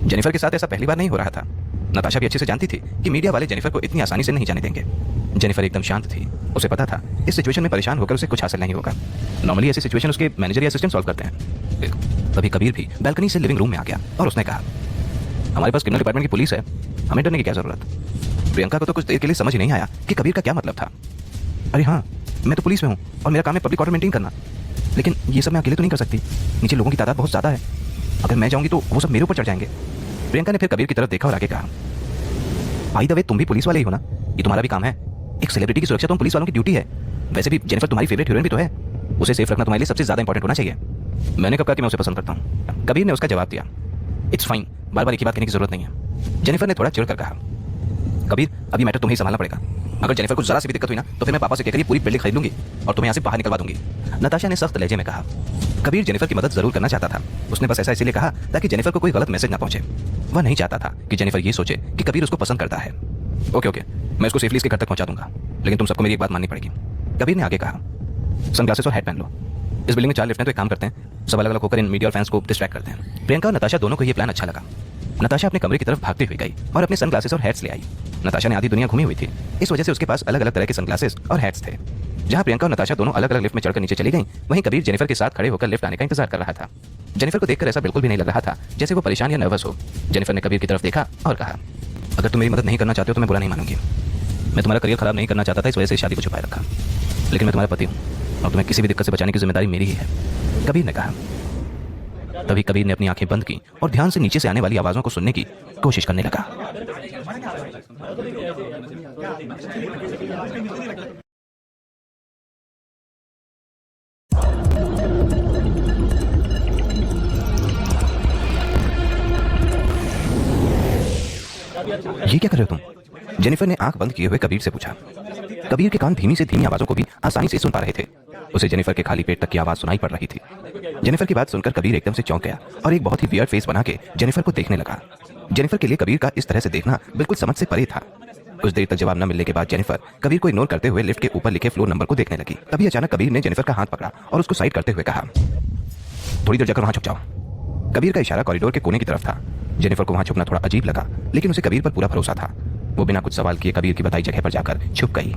जेनिफर के साथ ऐसा पहली बार नहीं हो रहा था। नताशा भी अच्छे से जानती थी कि मीडिया वाले जेनिफर को इतनी आसानी से नहीं जाने देंगे। जेनिफर एकदम शांत थी। उसे पता था इस सिचुएशन में परेशान होकर उसे कुछ हासिल नहीं होगा। नॉर्मली ऐसी सिचुएशन उसके मैनेजर या असिस्टेंट सॉल्व करते हैं। तभी कबीर भी बालकनी से लिविंग रूम में आ गया और उसने कहा, हमारे पास क्रिमिनल डिपार्टमेंट की पुलिस है, हमें डरने की क्या जरूरत। प्रियंका को तो कुछ देर के लिए समझ ही नहीं आया कि कबीर का क्या मतलब था। अरे हाँ, मैं तो पुलिस में हूँ और मेरा काम है पब्लिक ऑर्डर मेंटेन करना, लेकिन ये सब मैं अकेले तो नहीं कर सकती, नीचे लोगों की तादाद बहुत ज़्यादा है, अगर मैं जाऊँगी तो वो सब मेरे ऊपर चढ़ जाएंगे। प्रियंका ने फिर कबीर की तरफ देखा और आगे कहा, भाई द वे तुम भी पुलिस वाले ही हो ना, ये तुम्हारा भी काम है। एक सेलिब्रिटी की सुरक्षा तो पुलिस वालों की ड्यूटी है। वैसे भी जेनिफर तुम्हारी फेवरेट हीरोइन भी तो है, उसे सेफ रखना तुम्हारे लिए सबसे ज़्यादा इंपॉर्टेंट होना चाहिए। मैंने कब कहा कि मैं उसे पसंद करता हूँ? कबीर ने उसका जवाब दिया, इट्स फाइन, बार बार एक ही बात कहने की जरूरत नहीं है। जेनिफर ने थोड़ा चिढ़कर कहा, कबीर अभी मैटर तुम्हें ही संभालना पड़ेगा। अगर जेनिफर को जरा सी भी दिक्कत हुई ना तो फिर मैं पापा से कहकर ये पूरी बिल्डिंग खरीद लूंगी और तुम्हें यहाँ से बाहर निकलवा दूंगी। नताशा ने सख्त लहजे में कहा। कबीर जेनिफर की मदद जरूर करना चाहता था, उसने बस ऐसा इसीलिए कहा ताकि जेनिफर को कोई गलत मैसेज ना पहुंचे। वह नहीं चाहता था कि जेनिफर ये सोचे कि कबीर उसको पसंद करता है। ओके, मैं उसको सेफली इसके घर तक पहुंचा दूंगा, लेकिन तुम सबको मेरी एक बात माननी पड़ेगी। कबीर ने आगे कहा, सनग्लासेस और हैट पहन लो। इस बिल्डिंग में 4 लिफ्ट हैं, तो एक काम करते हैं, सब अलग अलग होकर इन मीडिया और फैंस को डिस्ट्रैक्ट करते हैं। प्रियंका और नताशा दोनों को यह प्लान अच्छा लगा। नताशा अपने कमरे की तरफ भागती हुई गई और अपने सनग्लासेस और हैट्स ले आई। नताशा ने आधी दुनिया घूमी हुई थी, इस वजह से उसके पास अलग अलग तरह के सनग्लासेस और हैट्स थे। जहां प्रियंका और नताशा दोनों अलग अलग लिफ्ट में चढ़कर नीचे चली गईं, वहीं कबीर जेनिफर के साथ खड़े होकर लिफ्ट आने का इंतजार कर रहा था। जेनिफर को देखकर ऐसा बिल्कुल भी नहीं लग रहा था जैसे वो परेशान या नर्वस हो। जेनिफर ने कबीर की तरफ देखा और कहा, अगर तुम मेरी मदद नहीं करना चाहते हो तो मैं बुरा नहीं मानूंगी। मैं तुम्हारा करियर खराब नहीं करना चाहता था, इस वजह से शादी को छुपाए रखा, लेकिन मैं तुम्हारा पति हूँ और तुम्हें किसी भी दिक्कत से बचाने की जिम्मेदारी मेरी ही है, कबीर ने कहा। तभी कबीर ने अपनी आंखें बंद की और ध्यान से नीचे से आने वाली आवाजों को सुनने की कोशिश करने लगा। ये क्या कर रहे हो तुम? जेनिफर ने आंख बंद किए हुए कबीर से पूछा। कबीर के कान धीमी से धीमी आवाजों को भी आसानी से सुन पा रहे थे। उसे जेनिफर के खाली पेट तक की आवाज सुनाई पड़ रही थी। जेनिफर की बात सुनकर कबीर एकदम से चौंक गया और एक बहुत ही वियर्ड फेस बना के जेनिफर को देखने लगा। जेनिफर के लिए कबीर का इस तरह से देखना बिल्कुल समझ से परे था। कुछ देर तक जवाब न मिलने के बाद जेनिफर कबीर को इग्नोर करते हुए लिफ्ट के ऊपर लिखे फ्लोर नंबर को देखने लगी। तभी अचानक कबीर ने जेनिफर का हाथ पकड़ा और उसको साइड करते हुए कहा, थोड़ी देर जाकर वहां छुप जाओ। कबीर का इशारा कॉरिडोर के कोने की तरफ था। जेनिफर को वहां छुपना थोड़ा अजीब लगा, लेकिन उसे कबीर पर पूरा भरोसा था। वो बिना कुछ सवाल किए कबीर की बताई जगह पर जाकर छुप गई।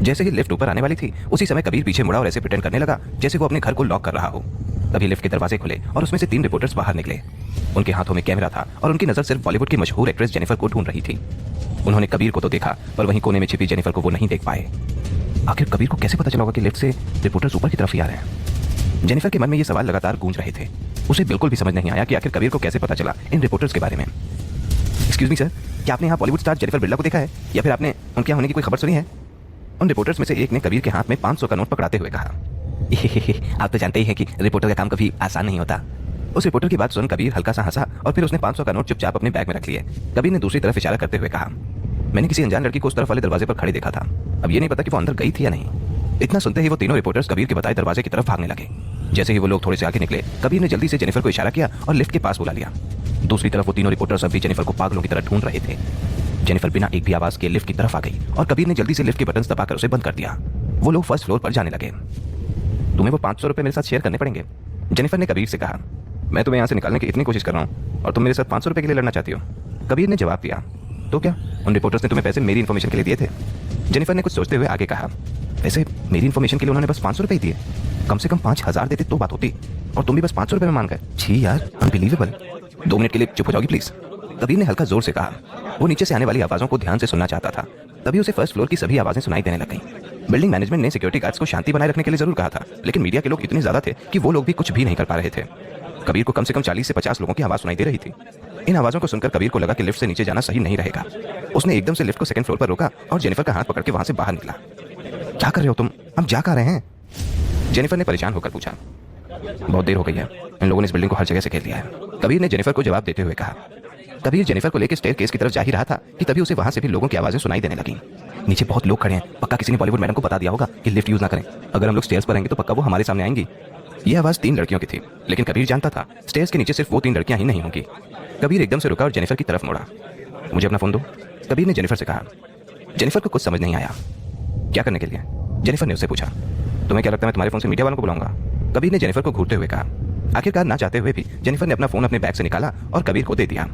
जैसे ही लिफ्ट ऊपर आने वाली थी, उसी समय कबीर पीछे मुड़ा और ऐसे प्रिटेंड करने लगा जैसे वो अपने घर को लॉक कर रहा हो। तभी लिफ्ट के दरवाजे खुले और उसमें से 3 रिपोर्टर्स बाहर निकले। उनके हाथों में कैमरा था और उनकी नजर सिर्फ बॉलीवुड की मशहूर एक्ट्रेस जेनिफर को ढूंढ रही थी। उन्होंने कबीर को तो देखा, पर वहीं कोने में छिपी जेनिफर को वो नहीं देख पाए। आखिर कबीर को कैसे पता चला होगा कि लिफ्ट से रिपोर्टर्स ऊपर की तरफ ही आ रहे हैं? जेनिफर के मन में ये सवाल लगातार गूंज रहे थे। उसे बिल्कुल भी समझ नहीं आया कि आखिर कबीर को कैसे पता चला इन रिपोर्टर्स के बारे में। एक्सक्यूज मी सर, क्या आपने यहाँ बॉलीवुड स्टार जेनिफर बिरला को देखा है, या फिर आपने उनके यहाँ होने की कोई खबर सुनी है? उन रिपोर्टर्स में से एक ने कबीर के हाथ में 500 का नोट पकड़ाते हुए कहा। आप तो जानते ही हैं कि रिपोर्टर का काम कभी आसान नहीं होता। उस रिपोर्टर की बात सुन कबीर हल्का सा हंसा और फिर उसने 500 का नोट चुपचाप अपने बैग में रख लिया। कबीर ने दूसरी तरफ इशारा करते हुए कहा, मैंने किसी अनजान लड़की को उस तरफ वाले दरवाजे पर खड़े देखा था। अब ये नहीं पता कि वो अंदर गई थी या नहीं। इतना सुनते ही वो तीनों रिपोर्टर्स कबीर के बताए दरवाजे की तरफ भागने लगे। जैसे ही वो लोग थोड़े से आगे निकले, कबीर ने जल्दी से जेनिफर को इशारा किया और लिफ्ट के पास बुला लिया। दूसरी तरफ वो तीनों रिपोर्टर्स अब भी जेनिफर को पागलों की तरह ढूंढ रहे थे। जेनिफर बिना एक भी आवाज के लिफ्ट की तरफ आ गई और कबीर ने जल्दी से लिफ्ट के बटन दबाकर उसे बंद कर दिया। वो लोग फर्स्ट फ्लोर पर जाने लगे। तुम्हें वो 500 रुपए मेरे साथ शेयर करने पड़ेंगे, जेनिफर ने कबीर से कहा। मैं तुम्हें यहाँ से निकालने की इतनी कोशिश कर रहा हूँ और तुम मेरे साथ 500 रुपए के लिए लड़ना चाहती हो? कबीर ने जवाब दिया। तो क्या उन रिपोर्टर्स ने तुम्हें पैसे मेरी इन्फॉर्मेशन के लिए दिए थे? जेनिफर ने कुछ सोचते हुए आगे कहा, वैसे मेरी इन्फॉर्मेशन के लिए उन्होंने बस 500 रुपए दिए, कम से कम 5000 देते तो बात होती, और तुम भी बस 500 रुपए में मान गए। छी यार, अनबिलीवेबल। 2 मिनट के लिए चुप हो जाओगी प्लीज, कबीर ने हल्का जोर से कहा। वो नीचे से आने वाली आवाजों को ध्यान से सुनना चाहता था। तभी उसे फर्स्ट फ्लोर की सभी आवाजें सुनाई देने लग गईं। बिल्डिंग मैनेजमेंट ने सिक्योरिटी गार्ड्स को शांति बनाए रखने के लिए जरूर कहा था, लेकिन मीडिया के लोग इतने ज्यादा थे कि वो लोग भी कुछ भी नहीं कर पा रहे थे। कबीर को कम से कम 40 से 50 लोगों की आवाज सुनाई दे रही थी। इन आवाजों को सुनकर कबीर को लगा कि लिफ्ट से नीचे जाना सही नहीं रहेगा। उसने एकदम से लिफ्ट को 2nd फ्लोर पर रोका और जेनिफर का हाथ पकड़ के वहां से बाहर निकला। क्या कर रहे हो तुम? अब जा कहाँ रहे हैं? जेनिफर ने परेशान होकर पूछा। बहुत देर हो गई है, इन लोगों ने इस बिल्डिंग को हर जगह से घेर लिया है, कबीर ने जेनिफर को जवाब देते हुए कहा। कबीर जेनिफर को लेकर स्टेयरकेस की तरफ जा ही रहा था कि तभी उसे वहां से भी लोगों की आवाजें सुनाई देने लगी। नीचे बहुत लोग खड़े हैं, पक्का किसी ने बॉलीवुड मैडम को बता दिया होगा कि लिफ्ट यूज ना करें। अगर हम लोग स्टेयर्स पर आएंगे तो पक्का वो हमारे सामने आएंगी। यह आवाज 3 लड़कियों की थी, लेकिन कबीर जानता था स्टेयर्स के नीचे सिर्फ वो 3 लड़कियां ही नहीं होंगी। कबीर एकदम से रुका और जेनिफर की तरफ मुड़ा। मुझे अपना फोन दो, कबीर ने जेनिफर से कहा। जेनिफर को कुछ समझ नहीं आया। क्या करने के लिए? जेनिफर ने उससे पूछा। तुम्हें क्या लगता है मैं तुम्हारे फोन से मीडिया वालों को बुलाऊंगा? कबीर ने जेनिफर को घूरते हुए कहा। आखिरकार ना चाहते हुए भी जेनिफर ने अपना फोन अपने बैग से निकाला और कबीर को दे दिया।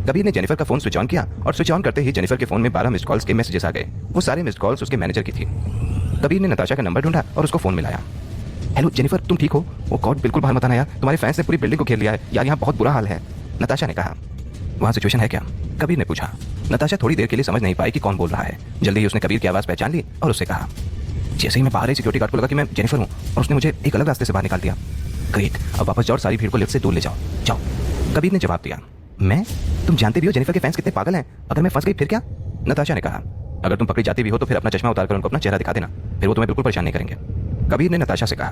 कबीर ने जेनिफर का फोन स्विच ऑन किया और स्विच ऑन करते ही जेनिफर के फोन में 12 मिस्ड कॉल्स के मैसेजेस आ गए। वो सारे मिस्ड कॉल्स उसके मैनेजर की थी। कबीर ने नताशा का नंबर ढूंढा और उसको फोन मिलाया। हेलो जेनिफर, तुम ठीक हो? वो गॉड, बिल्कुल बाहर मत आना यार, तुम्हारे फैंस ने पूरी बिल्डिंग को घेर लिया है यार, यहाँ बहुत बुरा हाल है, नताशा ने कहा। वहाँ सिचुएशन है क्या? कबीर ने पूछा। नताशा थोड़ी देर के लिए समझ नहीं पाई कि कौन बोल रहा है। जल्दी ही उसने कबीर की आवाज़ पहचान ली और उससे कहा। जैसे ही मैं बाहर आई सिक्योरिटी गार्ड को लगा कि मैं जेनिफर हूँ और उसने मुझे एक अलग रास्ते से बाहर निकाल दिया। ग्रेट, अब वापस जाओ और सारी भीड़ को लिफ्ट से दूर ले जाओ। जाओ। कबीर ने जवाब दिया। मैं? तुम जानते भी हो जेनिफर के फैंस कितने पागल हैं। अगर मैं फंस गई फिर क्या? नताशा ने कहा। अगर तुम पकड़ी जाती भी हो तो फिर अपना चश्मा उतारकर उनको अपना चेहरा दिखा देना, फिर वो तुम्हें बिल्कुल परेशान नहीं करेंगे। कबीर ने नताशा से कहा।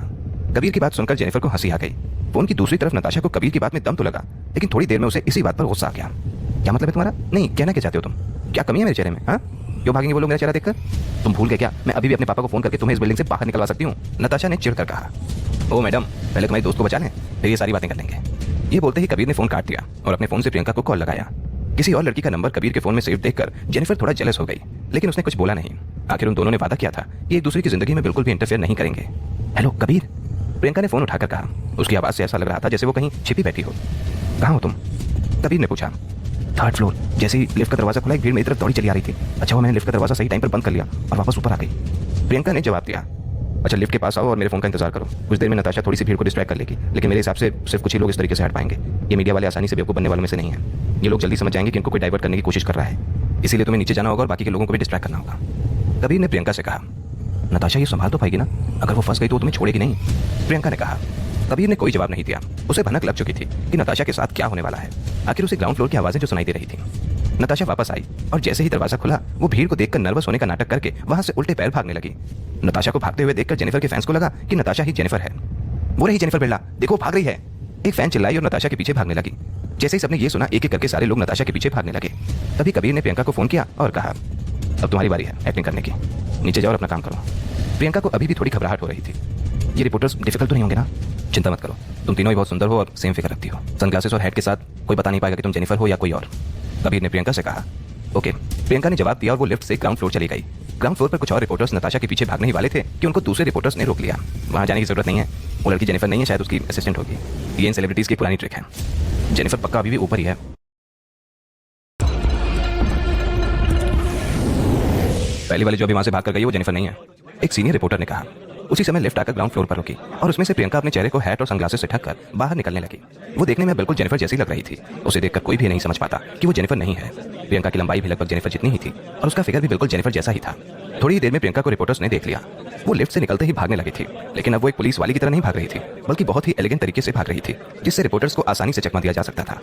कबीर की बात सुनकर जेनिफर को हंसी आ गई। फोन की दूसरी तरफ नताशा को कबीर की बात में दम तो लगा, लेकिन थोड़ी देर में उसे इसी बात पर गुस्सा आ गया। क्या मतलब है तुम्हारा? नहीं, कहना क्या चाहते हो तुम? क्या कमी है मेरे चेहरे में? हाँ, क्यों भागेंगे वो लोग मेरा चेहरा देखकर? तुम भूल गए क्या? मैं अभी भी अपने पापा को फोन करके तुम्हें इस बिल्डिंग से बाहर निकलवा सकती हूँ, नताशा ने चिढ़कर कहा। ओ मैडम, पहले तुम्हारे दोस्त को बचा लें, फिर ये सारी बातें कर लेंगे। ये बोलते ही कबीर ने फोन काट दिया और अपने फोन से प्रियंका को कॉल लगाया। किसी और लड़की का नंबर कबीर के फोन में सेव देखकर जेनिफर थोड़ा जेलस हो गई, लेकिन उसने कुछ बोला नहीं। आखिर उन दोनों ने वादा किया था कि एक दूसरे की जिंदगी में बिल्कुल भी इंटरफेयर नहीं करेंगे। हेलो कबीर, प्रियंका ने फोन उठाकर कहा। उसकी आवाज से ऐसा लग रहा था जैसे वो कहीं छिपी बैठी हो। कहाँ हो तुम? कबीर ने पूछा। 3rd floor. जैसे ही लिफ्ट का दरवाजा खुला एक भीड़ मेरी तरफ दौड़ी चली आ रही थी। अच्छा हुआ मैंने लिफ्ट का दरवाजा सही टाइम पर बंद कर लिया और वापस ऊपर आ गई, प्रियंका ने जवाब दिया। अच्छा, लिफ्ट के पास आओ और मेरे फोन का इंतजार करो। कुछ देर में नताशा थोड़ी सी भीड़ को डिस्ट्रैक्ट कर लेगी, लेकिन मेरे हिसाब से सिर्फ कुछ ही लोग इस तरीके से हट पाएंगे। ये मीडिया वाले आसानी से बेवकूफ बनने वालों में से नहीं है। ये लोग जल्दी समझ जाएंगे कि इनको कोई डाइवर्ट करने की कोशिश कर रहा है, इसीलिए तुम्हें नीचे जाना होगा और बाकी के लोगों को भी डिस्ट्रैक्ट करना होगा। कबीर ने प्रियंका से कहा। नताशा ये संभाल तो पाएगी ना? अगर वो फंस गई तो वो तुम्हें छोड़ेगी नहीं, प्रियंका ने कहा। कबीर ने कोई जवाब नहीं दिया। उसे भनक लग चुकी थी कि नताशा के साथ क्या होने वाला है। आखिर उसे ग्राउंड फ्लोर की आवाजें जो सुनाई दे रही थी। नताशा वापस आई और जैसे ही दरवाजा खुला वो भीड़ को देखकर नर्वस होने का नाटक करके वहां से उल्टे पैर भागने लगी। नताशा को भागते हुए देखकर जेनिफर के फैंस को लगा कि नताशा ही जेनिफर है। वो रही जेनिफर बिरला, देखो भाग रही है। एक फैन चिल्लाई और नताशा के पीछे भागने लगी। जैसे ही सबने ये सुना एक एक करके सारे लोग नताशा के पीछे भागने लगे। तभी कबीर ने प्रियंका को फोन किया और कहा, अब तुम्हारी बारी है एक्टिंग करने की, नीचे जाओ और अपना काम करो। प्रियंका को अभी भी थोड़ी घबराहट हो रही थी। ये रिपोर्टर्स डिफिकल्ट तो नहीं होंगे ना? चिंता मत करो, तुम तीनों ही बहुत सुंदर हो और सेम फिगर रखती हो। सनग्लासेस और हेड के साथ कोई बता नहीं पाएगा कि तुम जेनिफर हो या कोई और, कबीर ने प्रियंका से कहा। ओके, प्रियंका ने जवाब दिया और वो लिफ्ट से ग्राउंड फ्लोर चली गई। ग्राउंड फ्लोर पर कुछ और रिपोर्टर्स नताशा के पीछे भागने ही वाले थे कि उनको दूसरे रिपोर्टर्स ने रोक लिया। वहां जाने की जरूरत नहीं है, वो लड़की जेनिफर नहीं है, शायद उसकी असिस्टेंट होगी। ये इन सेलिब्रिटीज की पुरानी ट्रिक है। जेनिफर पक्का अभी भी ऊपर ही है। पहली वाली जो अभी वहां से भाग कर गई वो जेनिफर नहीं है, एक सीनियर रिपोर्टर ने कहा। उसी समय लिफ्ट आकर ग्राउंड फ्लोर पर रुकी और उसमें से प्रियंका अपने चेहरे को हैट और सनग्लासेस से ढककर बाहर निकलने लगी। वो देखने में बिल्कुल जेनिफर जैसी लग रही थी। उसे देखकर कोई भी नहीं समझ पाता कि वो जेनिफर नहीं है। प्रियंका की लंबाई भी लगभग जेनिफर जितनी ही थी और उसका फिगर भी बिल्कुल जेनिफर जैसा ही था। थोड़ी ही देर में प्रियंका को रिपोर्टर्स ने देख लिया। वो लिफ्ट से निकलते ही भागने लगी थी, लेकिन अब वो एक पुलिस वाली की तरह नहीं भाग रही थी, बल्कि बहुत ही एलिगेंट तरीके से भाग रही थी, जिससे रिपोर्टर्स को आसानी से चकमा दिया जा सकता था।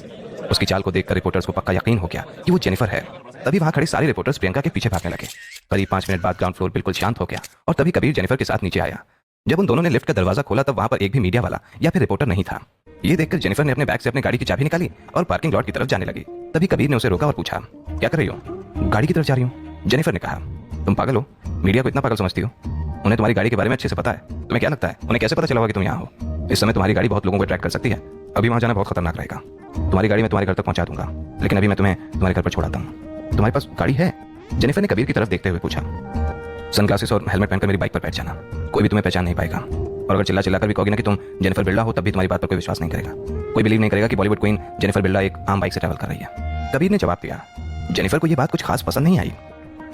उसकी चाल को देखकर रिपोर्टर्स को पक्का यकीन हो गया कि वो जेनिफर है। तभी वहां खड़े सारे रिपोर्टर्स प्रियंका के पीछे भागने लगे। करीब 5 मिनट बाद ग्राउंड फ्लोर बिल्कुल शांत हो गया और तभी कबीर जेनिफर के साथ नीचे आया। जब उन दोनों ने लिफ्ट का दरवाजा खोला तब वहां पर एक भी मीडिया वाला या फिर रिपोर्टर नहीं था। ये देखकर जेनिफर ने अपने बैग से अपनी गाड़ी की चाबी निकाली और पार्किंग लॉट की तरफ जाने लगी। तभी कबीर ने उसे रोका और पूछा, क्या कर रही हो? गाड़ी की तरफ जा रही हूँ, जेनिफर ने कहा। तुम पागल हो? मीडिया को इतना पागल समझती हो? उन्हें तुम्हारी गाड़ी के बारे में अच्छे से पता है। तुम्हें क्या लगता है उन्हें कैसे पता चला होगा कि तुम यहाँ हो? इस समय तुम्हारी गाड़ी बहुत लोगों को अट्रैक्ट कर सकती है। अभी वहां जाना बहुत खतरनाक रहेगा। तुम्हारी गाड़ी मैं तुम्हारे घर तक पहुंचा दूंगा, लेकिन अभी मैं तुम्हें तुम्हारे घर पर छोड़ाता हूँ। तुम्हारे पास गाड़ी है? जेनिफर ने कबीर की तरफ देखते हुए पूछा। सनग्लासेस और हेलमेट पहनकर मेरी बाइक पर बैठ जाना, कोई भी तुम्हें पहचान नहीं पाएगा। और अगर चिल्ला कर भी कहोगे ना कि तुम जेनिफर बिरला हो, तब भी तुम्हारी बात पर कोई विश्वास नहीं करेगा। कोई बिलीव नहीं करेगा कि बॉलीवुड क्वीन जेनिफर बिरला एक आम बाइक से ट्रैवल कर रही है। कबीर ने जवाब दिया। जेनिफर को यह बात कुछ खास पसंद नहीं आई।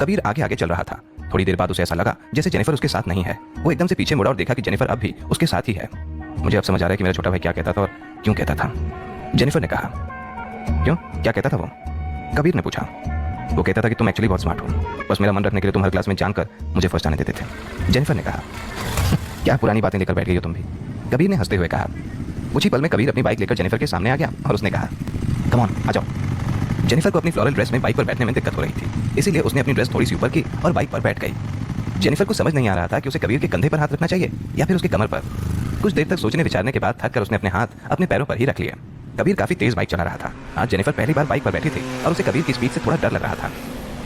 कबीर आगे आगे चल रहा था। थोड़ी देर बाद उसे ऐसा लगा जैसे जेनिफर उसके साथ नहीं है। वो एकदम से पीछे मुड़ा और देखा कि जेनिफर अब भी उसके साथ ही है। मुझे अब समझ आ रहा है कि मेरा छोटा भाई क्या कहता था और क्यों कहता था, जेनिफर ने कहा। क्यों, क्या कहता था वो? कबीर ने पूछा। वो कहता था कि तुम एक्चुअली बहुत स्मार्ट हो, बस मेरा मन रखने के लिए तुम हर क्लास में जानकर मुझे फर्स्ट आने देते थे, जेनिफर ने कहा। क्या पुरानी बातें लेकर बैठ गई हो तुम भी, कबीर ने हंसते हुए कहा। कुछ ही पल में कबीर अपनी बाइक लेकर जेनिफर के सामने आ गया और उसने कहा, कम ऑन आ जाओ। जेनिफर को अपनी फ्लोरल ड्रेस में बाइक पर बैठने में दिक्कत हो रही थी, इसीलिए उसने अपनी ड्रेस थोड़ी सी ऊपर की और बाइक पर बैठ गई। जेनिफर को समझ नहीं आ रहा था कि उसे कबीर के कंधे पर हाथ रखना चाहिए या फिर उसके कमर पर। कुछ देर तक सोचने विचारने के बाद थक कर उसने अपने हाथ अपने पैरों पर ही रख लिया। कबीर काफी तेज बाइक चला रहा था। आज जेनिफर पहली बार बाइक पर बैठी थी और उसे कबीर की स्पीड से थोड़ा डर लग रहा था।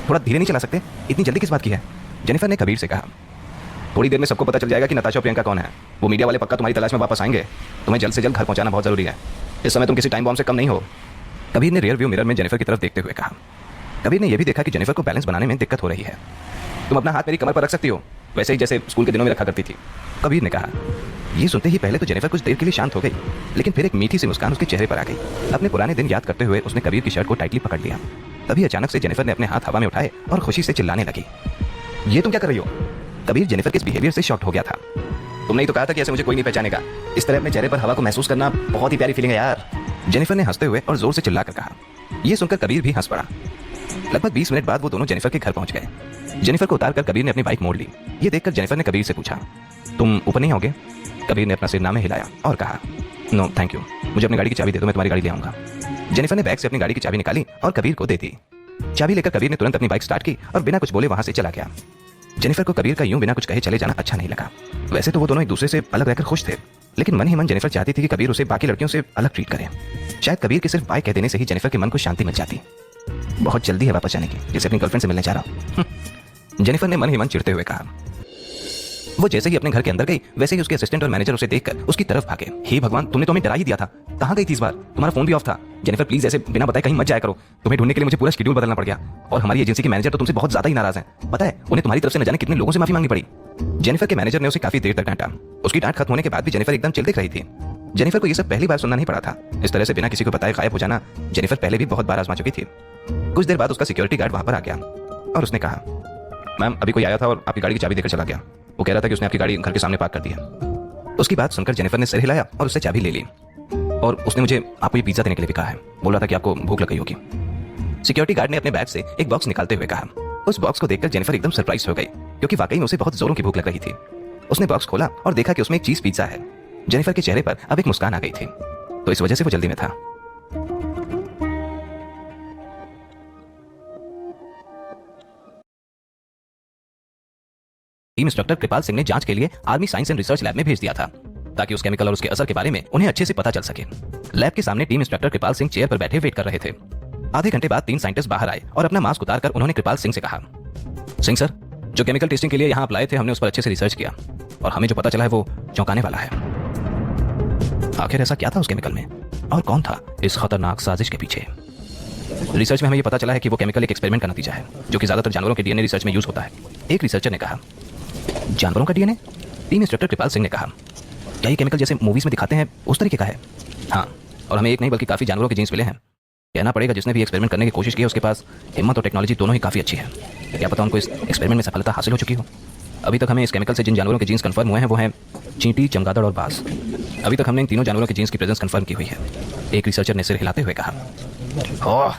थोड़ा धीरे नहीं चला सकते? इतनी जल्दी किस बात की है? जेनिफर ने कबीर से कहा। थोड़ी देर में सबको पता चल जाएगा कि नताशा और प्रियंका कौन है। वो मीडिया वाले पक्का तुम्हारी तलाश में वापस आएंगे। तुम्हें जल्द से जल्द घर पहुंचाना बहुत जरूरी है। इस समय तुम किसी टाइम बॉम्ब से कम नहीं हो, कबीर ने रियर व्यू मिरर में जेनिफर की तरफ देखते हुए कहा। कबीर ने यह भी देखा कि जेनिफर को बैलेंस बनाने में दिक्कत हो रही है। तुम अपना हाथ मेरी कमर पर रख सकती हो, वैसे ही जैसे स्कूल के दिनों में रखा करती थी, कबीर ने कहा। ये सुनते ही पहले तो जेनिफर कुछ देर के लिए शांत हो गई, लेकिन फिर एक मीठी सी मुस्कान उसके चेहरे पर आ गई। अपने पुराने दिन याद करते हुए उसने कबीर की शर्ट को टाइटली पकड़ लिया। तभी अचानक से जेनिफर ने अपने हाथ हवा में उठाए और खुशी से चिल्लाने लगी। ये तुम क्या कर रही हो? कबीर जेनिफर के इस बिहेवियर से शॉक्ड हो गया था। तुमने ही तो कहा था कि ऐसे मुझे कोई नहीं पहचानेगा। इस तरह अपने चेहरे पर हवा को महसूस करना बहुत ही प्यारी फीलिंग है यार, जेनिफर ने हंसते हुए और जोर से चिल्लाकर कहा। ये सुनकर कबीर भी हंस पड़ा। लगभग 20 मिनट बाद वो दोनों जेनिफर के घर पहुंच गए। जेनिफर को उतारकर कबीर ने अपनी बाइक मोड़ ली। ये देखकर जेनिफर ने कबीर से पूछा, तुम ऊपर नहीं आओगे? कबीर ने अपना सिर ना में हिलाया और कहा, नो थैंक यू, मुझे अपनी गाड़ी की चाबी दे दो, मैं तुम्हारी गाड़ी ले आऊंगा। जेनिफर ने बैग से अपनी गाड़ी की चाबी निकाली और कबीर को दे दी। चाबी लेकर कबीर ने तुरंत अपनी बाइक स्टार्ट की और बिना कुछ बोले वहां से चला गया। जेनिफर को कबीर का यूं बिना कुछ कहे चले जाना अच्छा नहीं लगा। वैसे तो वो दोनों एक दूसरे से अलग रहकर खुश थे, लेकिन मन ही मन जेनिफर चाहती थी कि कबीर उसे बाकी लड़कियों से अलग ट्रीट करे। शायद कबीर के सिर्फ बाय कह देने से ही जेनिफर के मन को शांति मिल जाती। बहुत जल्दी है वापस जाने की, जैसे अपनी गर्लफ्रेंड से मिलने जा रहा हूं, जेनिफर ने मन ही मन चिढ़ते हुए कहा। वो जैसे ही अपने घर के अंदर गई, वैसे ही उसके असिस्टेंट और मैनेजर उसे देखकर उसकी तरफ भागे। हे भगवान, तुमने तो हमें डरा ही दिया था। कहाँ गई थी इस बार? तुम्हारा फोन भी ऑफ था। जेनिफर प्लीज ऐसे बिना बताए कहीं मत जाया करो। तुम्हें ढूंढने के लिए मुझे पूरा शेड्यूल बदलना पड़ गया। और हमारी एजेंसी के मैनेजर तो तुमसे बहुत ज्यादा ही नाराज हैं। पता है उन्हें तुम्हारी तरफ से न जाने कितने लोगों से माफी मांगनी पड़ी। जेनिफर के मैनेजर ने उसे काफी देर तक डांटा। उसकी डांट खत्म होने के बाद भी जेनिफर एकदम चिल दिख रही थी। जेनिफर को यह सब पहली बार सुनना नहीं पड़ा था। इस तरह से बिना किसी को बताए गायब हो जाना जेनिफर पहले भी बहुत बार आजमा चुकी थी। कुछ देर बाद उसका सिक्योरिटी गार्ड वहां पर आ गया और उसने कहा, मैम अभी कोई आया था और आपकी गाड़ी की चाबी देकर चला गया। वो कह रहा था कि उसने आपकी गाड़ी घर के सामने पार्क कर दी है। उसकी बात सुनकर जेनिफर ने सिर हिलाया और उससे चाबी ले ली। और उसने मुझे आपको ये पिज्जा देने के लिए भी कहा है। बोल रहा था कि आपको भूख लग गई होगी। सिक्योरिटी गार्ड ने अपने बैग से एक बॉक्स निकालते हुए कहा। उस बॉक्स को देखकर जेनिफर एकदम सरप्राइज हो गई, क्योंकि वाकई में उसे बहुत जोरों की भूख लग रही थी। उसने बॉक्स खोला और देखा कि उसमें एक चीज पिज्जा है। जेनिफर के चेहरे पर अब एक मुस्कान आ गई थी, तो इस वजह से वो जल्दी में था। टीम इंस्ट्रक्टर कृपाल सिंह ने जांच के लिए army science and research lab में भेज दिया था, ताकि उस केमिकल और उसके असर के बारे में उन्हें अच्छे से पता चल सके। लैब के सामने टीम इंस्ट्रक्टर कृपाल सिंह चेयर पर बैठे वेट कर रहे थे। आधे घंटे बाद 3 साइंटिस्ट बाहर आए और अपना मास्क उतारकर उन्होंने कृपाल सिंह से कहा, सिंह सर, जो केमिकल टेस्टिंग के लिए यहाँ आप लाए थे, हमने उस पर अच्छे से रिसर्च किया और हमें जो पता चला है वो चौंकाने वाला है। आखिर ऐसा क्या था उस केमिकल में और कौन था इस खतरनाक साजिश के पीछे? रिसर्च में हमें यह पता चला है कि वो केमिकल एक एक्सपेरिमेंट का नतीजा है, जो कि ज्यादातर जानवरों के डीएनए रिसर्च में यूज होता है। एक रिसर्चर ने कहा। जानवरों का डीएनए? टीम इंस्ट्रक्टर कृपाल सिंह ने कहा। क्या ये केमिकल जैसे मूवीज में दिखाते हैं उस तरीके का है? हाँ, और हमें एक नहीं बल्कि काफी जानवरों के जीन्स मिले हैं। कहना पड़ेगा जिसने भी एक्सपेरिमेंट करने की कोशिश की है उसके पास हिम्मत और टेक्नोलॉजी दोनों ही काफी अच्छी है। क्या पता उनको इस एक्सपेरिमेंट में सफलता हासिल हो चुकी हो। अभी तक हमें इस केमिकल से जिन जानवरों के जीन्स कंफर्म हुए हैं वो हैं चींटी, चमगादड़ और बाज। अभी तक हमने इन तीनों जानवरों के जीन्स की प्रेजेंस कंफर्म की हुई है। एक रिसर्चर ने सिर हिलाते हुए कहा। ओह,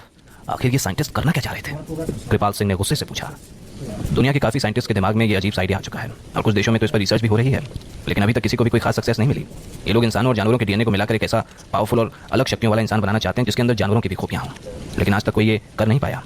आखिर ये साइंटिस्ट करना क्या चाह रहे थे? कृपाल सिंह ने गुस्से से पूछा। दुनिया के काफी साइंटिस्ट के दिमाग में ये अजीब सा आइडिया आ चुका है और कुछ देशों में तो इस पर रिसर्च भी हो रही है, लेकिन अभी तक किसी को भी कोई खास सक्सेस नहीं मिली। ये लोग इंसानों और जानवरों के डीएनए को मिलाकर एक ऐसा पावरफुल और अलग शक्तियों वाला इंसान बनाना चाहते हैं जिसके अंदर जानवरों की भी खूबियां हों, लेकिन आज तक कोई ये कर नहीं पाया।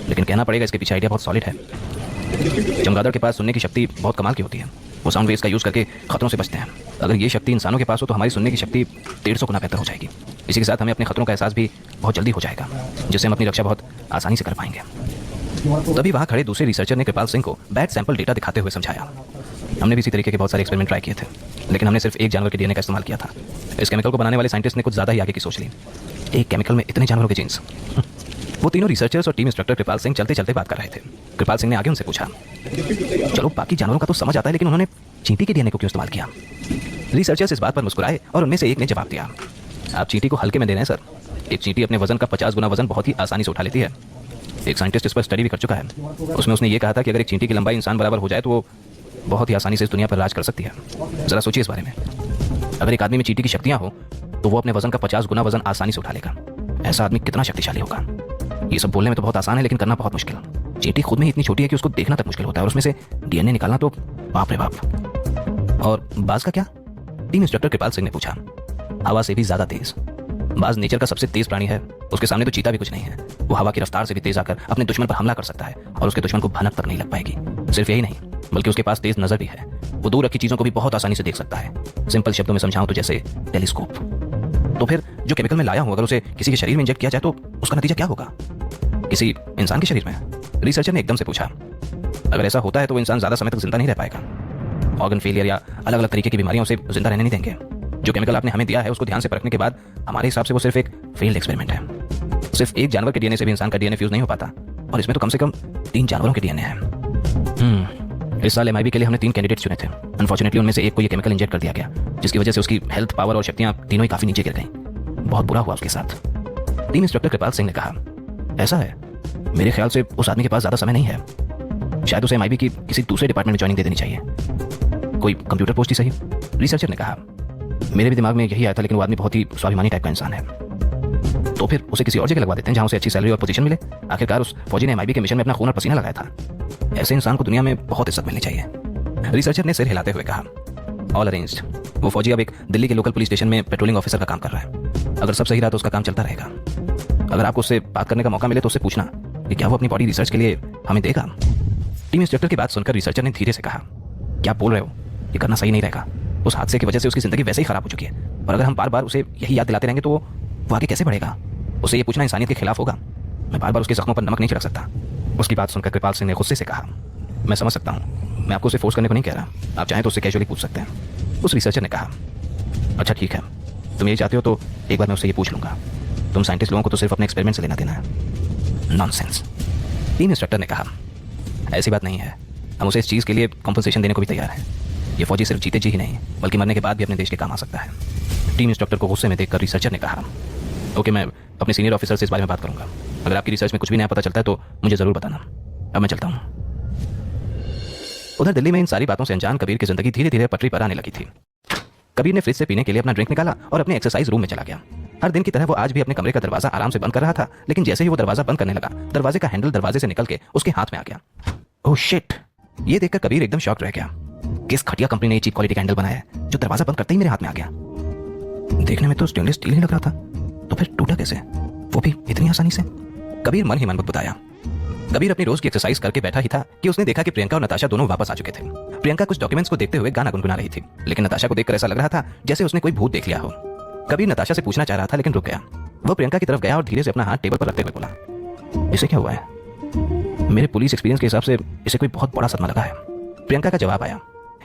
लेकिन कहना पड़ेगा इसके पीछे आइडिया बहुत सॉलिड है। चमगादड़ के पास सुनने की शक्ति बहुत कमाल की होती है। वो साउंड वेव्स का यूज करके खतरों से बचते हैं। अगर ये शक्ति इंसानों के पास हो तो हमारी सुनने की शक्ति 150 गुना बेहतर हो जाएगी। इसी के साथ हमें अपने खतरों का एहसास भी बहुत जल्दी हो जाएगा, जिससे हम अपनी रक्षा बहुत आसानी से कर पाएंगे। तभी वहां खड़े दूसरे रिसर्चर ने कृपाल सिंह को बैड सैंपल डेटा दिखाते हुए समझाया। हमने भी इसी तरीके के बहुत सारे एक्सपेरिमेंट ट्राई किए थे, लेकिन हमने सिर्फ एक जानवर के डीएनए का इस्तेमाल किया था। इस केमिकल को बनाने वाले साइंटिस्ट ने कुछ ज्यादा ही आगे की सोच ली। एक केमिकल में इतने जानवरों के जीन्स। वो तीनों रिसर्चर्स और टीम इंस्ट्रक्टर कृपाल सिंह चलते चलते बात कर रहे थे। कृपाल सिंह ने आगे उनसे पूछा, चलो बाकी जानवरों का तो समझ आता है, लेकिन उन्होंने चींटी के डीएनए को क्यों इस्तेमाल किया? रिसर्चर्स इस बात पर मुस्कुराए और उनमें से एक ने जवाब दिया, आप चींटी को हल्के में दे रहे हैं सर। एक चींटी अपने वजन का 50 गुना वजन बहुत ही आसानी से उठा लेती है। एक साइंटिस्ट इस पर स्टडी भी कर चुका है। उसमें उसने ये कहा था कि अगर एक चींटी की लंबाई इंसान बराबर हो जाए तो वो बहुत ही आसानी से इस दुनिया पर राज कर सकती है। जरा सोचिए इस बारे में। अगर एक आदमी में चींटी की शक्तियां हो तो वो अपने वजन का 50 गुना वजन आसानी से उठा लेगा। ऐसा आदमी कितना शक्तिशाली होगा? ये सब बोलने में तो बहुत आसान है, लेकिन करना बहुत मुश्किल। चींटी खुद में ही इतनी छोटी है कि उसको देखना तक मुश्किल होता है, और उसमें से डीएनए निकालना तो बाप रे बाप। और बाज का क्या? टीम इंस्ट्रक्टर कृपाल सिंह ने पूछा। हवा से भी ज्यादा तेज। बाज नेचर का सबसे तेज प्राणी है। उसके सामने तो चीता भी कुछ नहीं है। वो हवा की रफ्तार से भी तेज आकर अपने दुश्मन पर हमला कर सकता है और उसके दुश्मन को भनक तक नहीं लग पाएगी। सिर्फ यही नहीं, बल्कि उसके पास तेज नजर भी है। वो दूर रखी चीजों को भी बहुत आसानी से देख सकता है। सिंपल शब्दों में समझाऊं तो जैसे टेलीस्कोप। तो फिर जो केमिकल मैं लाया हूं, अगर उसे किसी के शरीर में इंजेक्ट किया जाए तो उसका नतीजा क्या होगा? किसी इंसान के शरीर में? रिसर्चर ने एकदम से पूछा। अगर ऐसा होता है तो वो इंसान ज्यादा समय तक जिंदा नहीं रह पाएगा। ऑर्गन फेलियर या अलग अलग तरीके की बीमारियों से जिंदा रहने नहीं देंगे। जो केमिकल आपने हमें दिया है उसको ध्यान से परखने के बाद हमारे हिसाब से वो सिर्फ एक फेल्ड एक्सपेरिमेंट है। सिर्फ एक जानवर के डीएनए से भी इंसान का डीएनए फ्यूज नहीं हो पाता, और इसमें तो कम से कम 3 जानवरों के डीएनए हैं। इस साल एमआईबी के लिए हमने 3 कैंडिडेट चुने थे। अनफॉर्चुनेटली उनमें से एक को ये केमिकल इंजेक्ट कर दिया गया, जिसकी वजह से उसकी हेल्थ, पावर और शक्तियां तीनों ही काफी नीचे गिर गई। बहुत बुरा हुआ उसके साथ। टीम इंस्ट्रक्टर कृपाल सिंह ने कहा, ऐसा है? मेरे ख्याल से उस आदमी के पास ज्यादा समय नहीं है। शायद उसे एमआईबी की किसी दूसरे डिपार्टमेंट में ज्वाइनिंग दे देनी चाहिए। कोई कंप्यूटर पोस्ट ही सही। रिसर्चर ने कहा, मेरे भी दिमाग में यही आया था, लेकिन वो आदमी बहुत ही स्वाभिमानी टाइप का इंसान है। तो तो फिर उसे किसी और जगह लगवा देते हैं जहां उसे अच्छी सैलरी और पोजीशन मिले। आखिरकार उस फौजी ने एमआईबी के मिशन में अपना खून और पसीना लगाया था। ऐसे इंसान को दुनिया में बहुत इज्जत मिलनी चाहिए। रिसर्चर ने सिर हिलाते हुए कहा, ऑल अरेंज्ड। वो फौजी अब एक दिल्ली के लोकल पुलिस स्टेशन में पेट्रोलिंग ऑफिसर का काम कर रहा है। अगर सब सही रहा तो उसका काम चलता रहेगा। अगर आपको उससे बात करने का मौका मिले तो उससे पूछना कि क्या वो अपनी बॉडी रिसर्च के लिए हमें देगा। टीम इंस्ट्रक्टर की बात सुनकर रिसर्चर ने धीरे से कहा, क्या बोल रहे हो, ये करना सही नहीं रहेगा। उस हादसे की वजह से उसकी जिंदगी वैसे ही खराब हो चुकी है, और अगर हम बार बार उसे यही याद दिलाते रहेंगे तो वो आगे कैसे बढ़ेगा। उसे ये पूछना इंसानियत के खिलाफ होगा। मैं बार बार उसके जख्मों पर नमक नहीं छिड़क सकता। उसकी बात सुनकर कृपाल सिंह ने गुस्से से कहा, मैं समझ सकता हूँ, मैं आपको उसे फोर्स करने को नहीं कह रहा, आप चाहें तो उससे कैजुअली पूछ सकते हैं। उस रिसर्चर ने कहा, अच्छा ठीक है, तुम यही चाहते हो तो एक बार मैं उससे ये पूछ लूंगा। तुम साइंटिस्ट लोगों को तो सिर्फ अपने एक्सपेरिमेंट से लेना देना है। नॉनसेंस। टीम इंस्ट्रक्टर ने कहा, ऐसी बात नहीं है, हम उसे इस चीज़ के लिए कॉम्पनसेशन देने को भी तैयार हैं। ये फौजी सिर्फ जीते जी ही नहीं बल्कि मरने के बाद भी अपने देश के काम आ सकता है। टीम इंस्ट्रक्टर को गुस्से में देखकर रिसर्चर ने कहा, ओके, मैं अपने सीनियर ऑफिसर से इस बारे में बात करूंगा। अगर आपकी रिसर्च में कुछ भी नया पता चलता है तो मुझे ज़रूर बताना। अब मैं चलता हूँ। उधर दिल्ली में इन सारी बातों से अनजान कबीर की जिंदगी धीरे धीरे पटरी पर आने लगी थी। कबीर ने फ्रिज से पीने के लिए अपना ड्रिंक निकाला और अपने एक्सरसाइज रूम में चला गया। हर दिन की तरह वो आज भी अपने कमरे का दरवाजा आराम से बंद कर रहा था, लेकिन जैसे ही वो दरवाजा बंद करने लगा, दरवाजे का हैंडल दरवाजे से निकल के उसके हाथ में आ गया। Oh shit! ये देखकर कबीर एकदम शॉक रह गया। किस घटिया कंपनी ने चीप क्वालिटी का हैंडल बनाया है जो दरवाजा बंद करते ही मेरे हाथ में आ गया। देखने में तो स्टेनलेस स्टील ही लग रहा था, तो फिर टूटा कैसे, वो भी इतनी आसानी से। कबीर मन ही मन बताया। कबीर अपनी रोज की एक्सरसाइज करके बैठा ही था कि उसने देखा कि प्रियंका और नताशा दोनों वापस आ चुके थे। प्रियंका कुछ डॉक्यूमेंट्स को देखते हुए गाना गुनगुना रही थी, लेकिन नताशा को देखकर ऐसा लग रहा था जैसे उसने कोई भूत देख लिया हो। कबीर नताशा से पूछना चाह रहा था लेकिन रुक गया। वो प्रियंका की तरफ गया और धीरे से अपना हाथ टेबल पर रखते हुए बोला, इसे क्या हुआ है? मेरे पुलिस एक्सपीरियंस के हिसाब से इसे कोई बहुत बड़ा सदमा लगा है। प्रियंका का जवाब आया।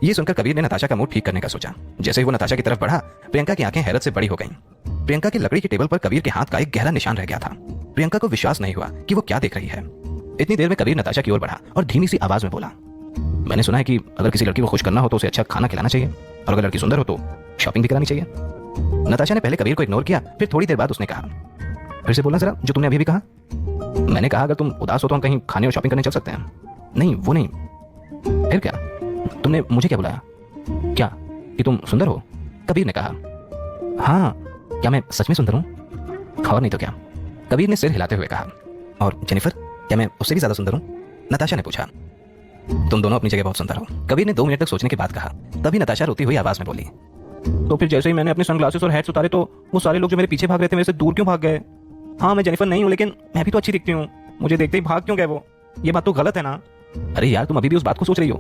ये सुनकर कबीर ने नताशा का मूड ठीक करने का सोचा। जैसे ही वो नताशा की तरफ बढ़ा, प्रियंका की आंखें हैरत से बड़ी हो गईं। प्रियंका की लकड़ी की टेबल पर कबीर के हाथ का एक गहरा निशान रह गया था। प्रियंका को विश्वास नहीं हुआ कि वो क्या देख रही है। इतनी देर में कबीर नताशा की ओर बढ़ा और धीमी सी आवाज में बोला, मैंने सुना है कि अगर किसी लड़की को खुश करना हो तो उसे अच्छा खाना खिलाना चाहिए, और अगर लड़की सुंदर हो तो शॉपिंग भी करानी चाहिए। नताशा ने पहले कबीर को इग्नोर किया, फिर थोड़ी देर बाद उसने कहा, फिर से बोलना जरा जो तुमने अभी भी कहा। मैंने कहा अगर तुम उदास हो तो हम कहीं खाने और शॉपिंग करने चल सकते हैं। नहीं वो नहीं। फिर क्या? तुमने मुझे क्या बुलाया? क्या कि तुम सुंदर हो? कबीर ने कहा, हाँ, क्या मैं सच में सुंदर हूँ? और नहीं तो क्या? कबीर ने सिर हिलाते हुए कहा। और जेनिफर, क्या मैं उससे भी ज्यादा सुंदर हूँ? नताशा ने पूछा। तुम दोनों अपनी जगह बहुत सुंदर हो, कबीर ने 2 मिनट तक सोचने के बाद कहा। तभी नताशा रोती हुई आवाज में बोली, तो फिर जैसे ही मैंने अपने सनग्लासेस और हैट्स उतारे तो वो सारे लोग जो मेरे पीछे भाग रहे थे मेरे से दूर क्यों भाग गए? हाँ, मैं जेनिफर नहीं हूँ, लेकिन मैं भी तो अच्छी दिखती हूँ, मुझे देखते ही भाग क्यों गए वो? ये बात तो गलत है ना? अरे यार, तुम अभी भी उस बात को सोच रही हो।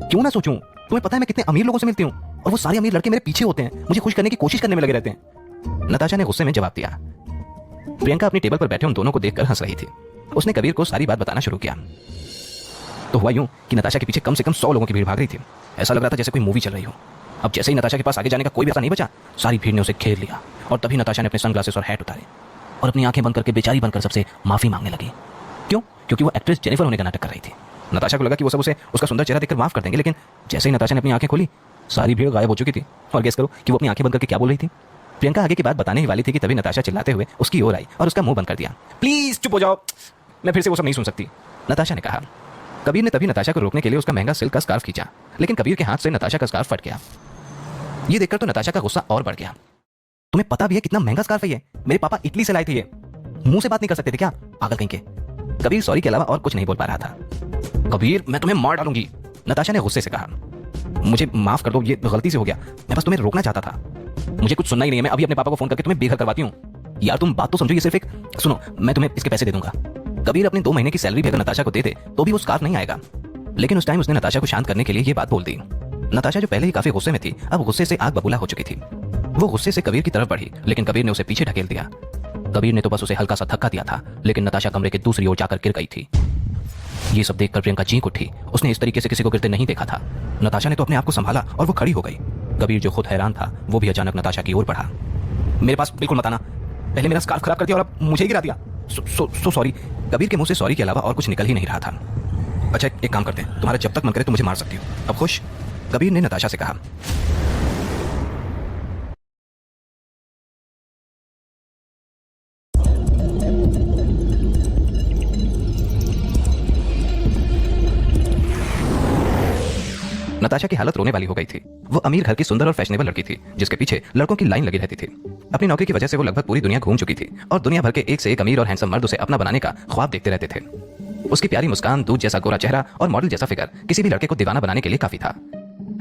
क्यों ना सोचूं? तुम्हें पता है मैं कितने अमीर लोगों से मिलती हूँ और वो सारे अमीर लड़के मेरे पीछे होते हैं, मुझे खुश करने की कोशिश करने में लगे रहते हैं। नताशा ने गुस्से में जवाब दिया। प्रियंका अपनी टेबल पर बैठे उन दोनों को देखकर हंस रही थी। उसने कबीर को सारी बात बताना शुरू किया। तो हुआ यूं कि नताशा के पीछे कम से कम 100 लोगों की भीड़ भाग रही थी। ऐसा लग रहा था जैसे कोई मूवी चल रही हो। अब जैसे ही नताशा के पास आगे जाने का कोई भी रास्ता नहीं बचा, सारी भीड़ ने उसे घेर लिया और तभी नताशा ने अपने सनग्लासेस और हैट उतारे और अपनी आंखें बंद करके बेचारी बनकर सबसे माफी मांगने लगी। क्यों? क्योंकि वो एक्ट्रेस जेनिफर होने का नाटक कर रही थी। नताशा को लगा कि वो सब उसे उसका सुंदर चेहरा देखकर माफ कर देंगे, लेकिन जैसे ही नताशा ने अपनी आंखें खोली, सारी भीड़ गायब हो चुकी थी। और गेस करो कि वो अपनी आंखें बंद करके क्या बोल रही थी? प्रियंका आगे की बात बताने ही वाली थी कि तभी नताशा चिल्लाते हुए उसकी ओर आई और उसका मुंह बंद कर दिया। प्लीज चुप हो जाओ, मैं फिर से वो सब नहीं सुन सकती, नताशा ने कहा। कबीर ने तभी नताशा को रोकने के लिए उसका महंगा सिल्क का स्कार्फ खींचा, लेकिन कबीर के हाथ से नताशा का स्कार्फ फट गया। ये देखकर तो नताशा का गुस्सा और बढ़ गया। तुम्हें पता भी है कितना महंगा स्कार्फ है ये? मेरे पापा इटली से लाए थे ये। मुंह से बात नहीं कर सकते थे क्या, पागल कहीं के? कबीर सॉरी के अलावा और कुछ नहीं बोल पा रहा था। कबीर, मैं तुम्हें मार डालूंगी, नताशा ने गुस्से से कहा। मुझे माफ कर दो, ये गलती से हो गया, मैं बस तुम्हें रोकना चाहता था। मुझे कुछ सुनना ही नहीं है, मैं अभी अपने पापा को फोन करके तुम्हें बेघर करवाती हूँ। यार तुम बात तो समझो, ये सिर्फ एक, सुनो, मैं तुम्हें इसके पैसे दे दूंगा। कबीर अपने 2 महीने की सैलरी भी अगर नताशा को दे दे तो भी वो स्कार्फ नहीं आएगा, लेकिन उस टाइम उसने नताशा को शांत करने के लिए ये बात बोल दी। नताशा जो पहले ही काफी गुस्से में थी, अब गुस्से से आग बबूला हो चुकी थी। वो गुस्से से कबीर की तरफ बढ़ी, लेकिन कबीर ने उसे पीछे ढकेल दिया। कबीर ने तो बस उसे हल्का सा धक्का दिया था, लेकिन नताशा कमरे के दूसरी ओर जाकर गिर गई थी। ये सब देखकर प्रियंका चीख उठी। उसने इस तरीके से किसी को गिरते नहीं देखा था। नताशा ने तो अपने आप को संभाला और वो खड़ी हो गई। कबीर जो खुद हैरान था, वो भी अचानक नताशा की ओर बढ़ा। मेरे पास बिल्कुल मत आना, पहले मेरा स्कार्फ खराब कर दिया और अब मुझे ही गिरा दिया। So sorry. कबीर के मुंह से सॉरी के अलावा और कुछ निकल ही नहीं रहा था। अच्छा एक काम करते हैं, तुम्हारा जब तक मन करे तो मुझे मार सकती हो, अब खुश? कबीर ने नताशा से कहा। नताशा की हालत रोने वाली हो गई थी। वो अमीर घर की सुंदर और फैशनेबल लड़की थी जिसके पीछे लड़कों की लाइन लगी रहती थी। अपनी नौकरी की वजह से वो लगभग पूरी दुनिया घूम चुकी थी और दुनिया भर के एक से एक अमीर और हैंडसम मर्द उसे अपना बनाने का ख्वाब देखते रहते थे। उसकी प्यारी मुस्कान, दूध जैसा गोरा चेहरा और मॉडल जैसा फिगर किसी भी लड़के को दीवाना बनाने के लिए काफी था।